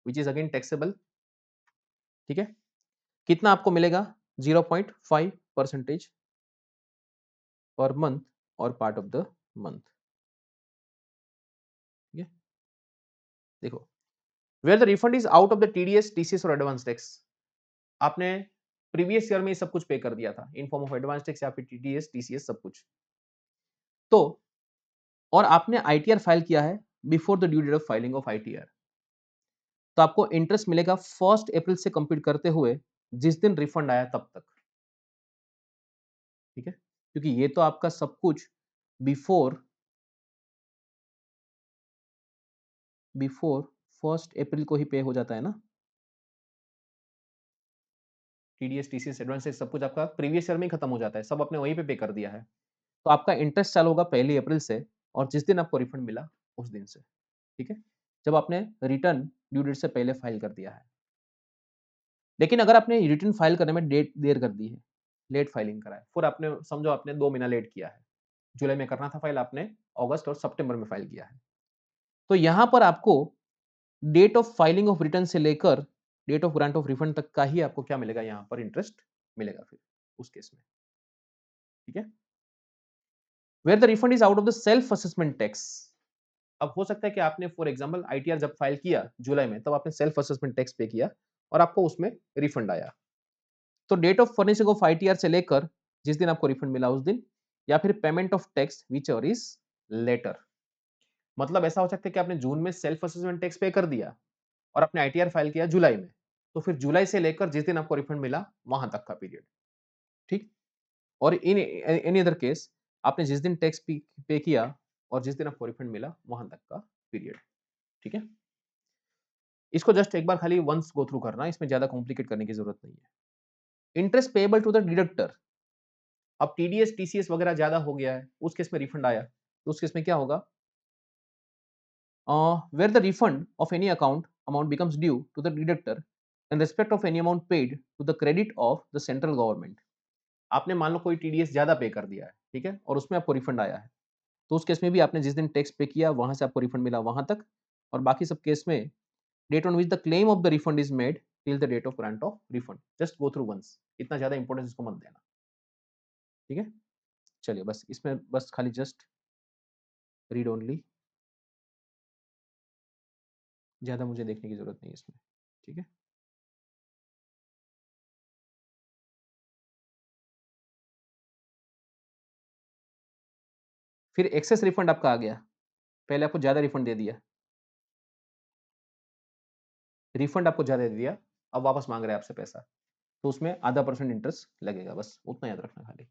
which is again taxable, ठीक है। कितना आपको मिलेगा, 0.5%, परसेंटेज पर मंथ और पार्ट ऑफ द मंथ। ठीक है, देखो, where the refund is out of the TDS, TCS और एडवांस टैक्स, आपने प्रीवियस ईयर में सब कुछ पे कर दिया था in form of advance tax या फिर टीडीएस, टीसीएस सब कुछ, तो और आपने आईटीआर फाइल किया है before the due date of filing of ITR, तो आपको इंटरेस्ट मिलेगा 1 अप्रैल से कंप्लीट करते हुए जिस दिन रिफंड आया तब तक। ठीक है, क्योंकि ये तो आपका सब कुछ बिफोर बिफोर 1 अप्रैल को ही पे हो जाता है ना। टीडीएस, टीसीएस, एडवांस टैक्स सब कुछ आपका प्रीवियस ईयर में ही खत्म हो जाता है, सब आपने वहीं पे कर दिया है। तो आपका इंटरेस्ट चालू होगा 1 अप्रैल से और जिस दिन आपको रिफंड मिला उस दिन से। ठीक है, जब आपने रिटर्न ड्यू डेट से पहले फाइल कर दिया है। लेकिन अगर आपने रिटर्न फाइल करने में डेट देर कर दी है, लेट फाइलिंग करा है, फिर आपने समझो आपने 2 महीना लेट किया है, जुलाई में करना था फाइल, आपने अगस्त और सितंबर में फाइल किया है, तो यहां पर आपको date of filing of return से लेकर date of grant of refund तक का ही आपको क्या मिलेगा, यहां पर इंटरेस्ट मिलेगा फिर उस केस में। ठीक है, where the refund is out of the self assessment tax, अब हो सकता है कि आपने फॉर एग्जांपल आईटीआर जब फाइल किया जुलाई में, तब आपने सेल्फ असेसमेंट टैक्स पे किया और आपको उसमें रिफंड आया, तो date of furnishing of ITR से लेकर जिस दिन आपको रिफंड मिला उस दिन, या फिर payment of tax whichever is later, मतलब ऐसा हो सकता है कि आपने जून में सेल्फ असेसमेंट टैक्स पे कर दिया और आपने आईटीआर फाइल किया जुलाई में, तो फिर जुलाई से लेकर जिस दिन आपको रिफंड मिला वहां तक का पीरियड। ठीक, और इन एनी अदर केस आपने जिस दिन टैक्स पे किया और जिस दिन आपको रिफंड मिला वहां तक का पीरियड। ठीक है, इसको जस्ट एक बार खाली वंस गो थ्रू करना, इसमें ज्यादा कॉम्प्लिकेट करने की जरूरत नहीं है। Interest payable to the deductor, अब टीडीएस, टीसीएस वगैरह ज्यादा हो गया है, उस केस में रिफंड आया, तो उस केस में क्या होगा, where the refund of any account amount becomes due to the deductor in respect of any amount paid to the credit of the central government, आपने मान लो कोई टीडीएस ज्यादा पे कर दिया है, ठीक है, और उसमें आपको रिफंड आया है, तो उस केस में भी आपने जिस दिन टैक्स पे किया वहां से आपको रिफंड मिला वहां तक, और बाकी सब केस में date on which the claim of the refund is made till the date of grant of refund, just go through once, इतना ज्यादा इंपॉर्टेंस इसको मत देना। ठीक है, चलिए बस इसमें बस खाली जस्ट रीड ओनली, ज्यादा मुझे देखने की जरूरत नहीं है इसमें। ठीक है, फिर एक्सेस रिफंड आपका आ गया, पहले आपको ज्यादा रिफंड दे दिया, रिफंड आपको ज्यादा दे दिया, अब वापस मांग रहे हैं आपसे पैसा, तो उसमें आधा % इंटरेस्ट लगेगा, बस उतना याद रखना खाली।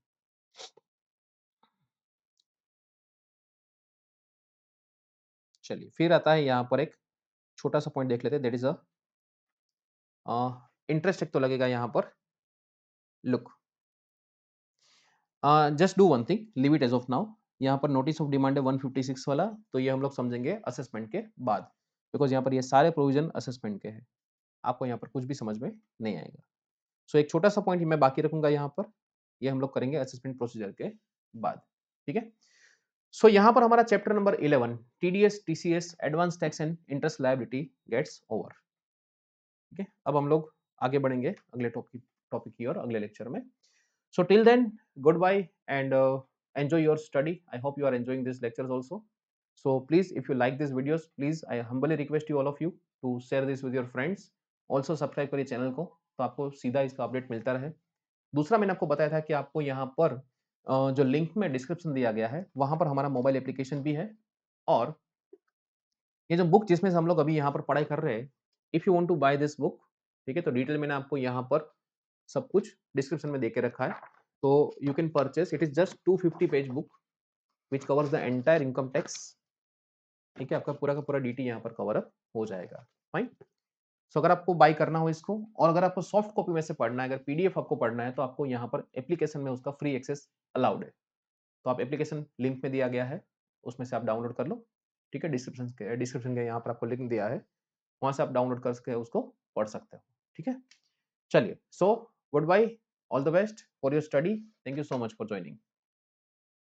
चलिए फिर आता है यहाँ पर एक छोटा सा पॉइंट देख लेते हैं, दैट इज अ इंटरेस्ट एक तो लगेगा यहाँ पर, look just do one thing, leave it as of now, यहाँ पर नोटिस ऑफ डिमांड है 156 वाला, तो ये हम लोग समझेंगे असेसमेंट के बाद, बिकॉज यहाँ पर ये सारे प्रोविजन असेसमेंट के हैं, आपको यहाँ पर कुछ भी समझ में नहीं आएगा। सो एक छोटा सा पॉइंट मैं बाकी रखूंगा यहाँ पर, ये हम लोग करेंगे असेसमेंट प्रोसीजर के बाद। ठीक है, सो यहाँ पर हमारा chapter number 11 TDS, TCS, advance tax and interest liability gets over. ठीक है, अब हम लोग आगे बढ़ेंगे अगले टॉपिक की और अगले लेक्चर में। So till then, goodbye and enjoy your study. I hope you are enjoying these lectures also. So please, if you like these videos, please I humbly request you all of you to share this with your friends. Also subscribe करिए channel को, तो आपको सीधा इसका update मिलता रहे। दूसरा मैंने आपको बताया था कि आपको यहाँ पर जो लिंक में डिस्क्रिप्शन दिया गया है वहाँ पर हमारा मोबाइल एप्लीकेशन भी है, और ये जो बुक जिसमें से हम लोग अभी यहाँ पर पढ़ाई कर रहे हैं, if you want to buy this book, ठीक है, तो डिटेल मैंने आपको यहाँ पर सब कुछ डिस्क्रिप्शन में देके रखा है, तो you can purchase, it is just 250 page book which covers the entire income tax. ठीक है, आपका पूरा का पूरा डीटी यहाँ पर कवर अप हो जाएगा। फाइन, सो अगर आपको बाय करना हो इसको, और अगर आपको सॉफ्ट कॉपी में से पढ़ना है, अगर पीडीएफ आपको पढ़ना है, तो आपको यहाँ पर एप्लीकेशन में उसका फ्री एक्सेस अलाउड है, तो आप एप्लीकेशन लिंक में दिया गया है, उसमें से आप डाउनलोड कर लो। ठीक है, डिस्क्रिप्शन के यहाँ पर आपको लिंक दिया है, वहां से आप डाउनलोड करके उसको पढ़ सकते हो। ठीक है, चलिए, so goodbye, all the best for your study, thank you so much for joining.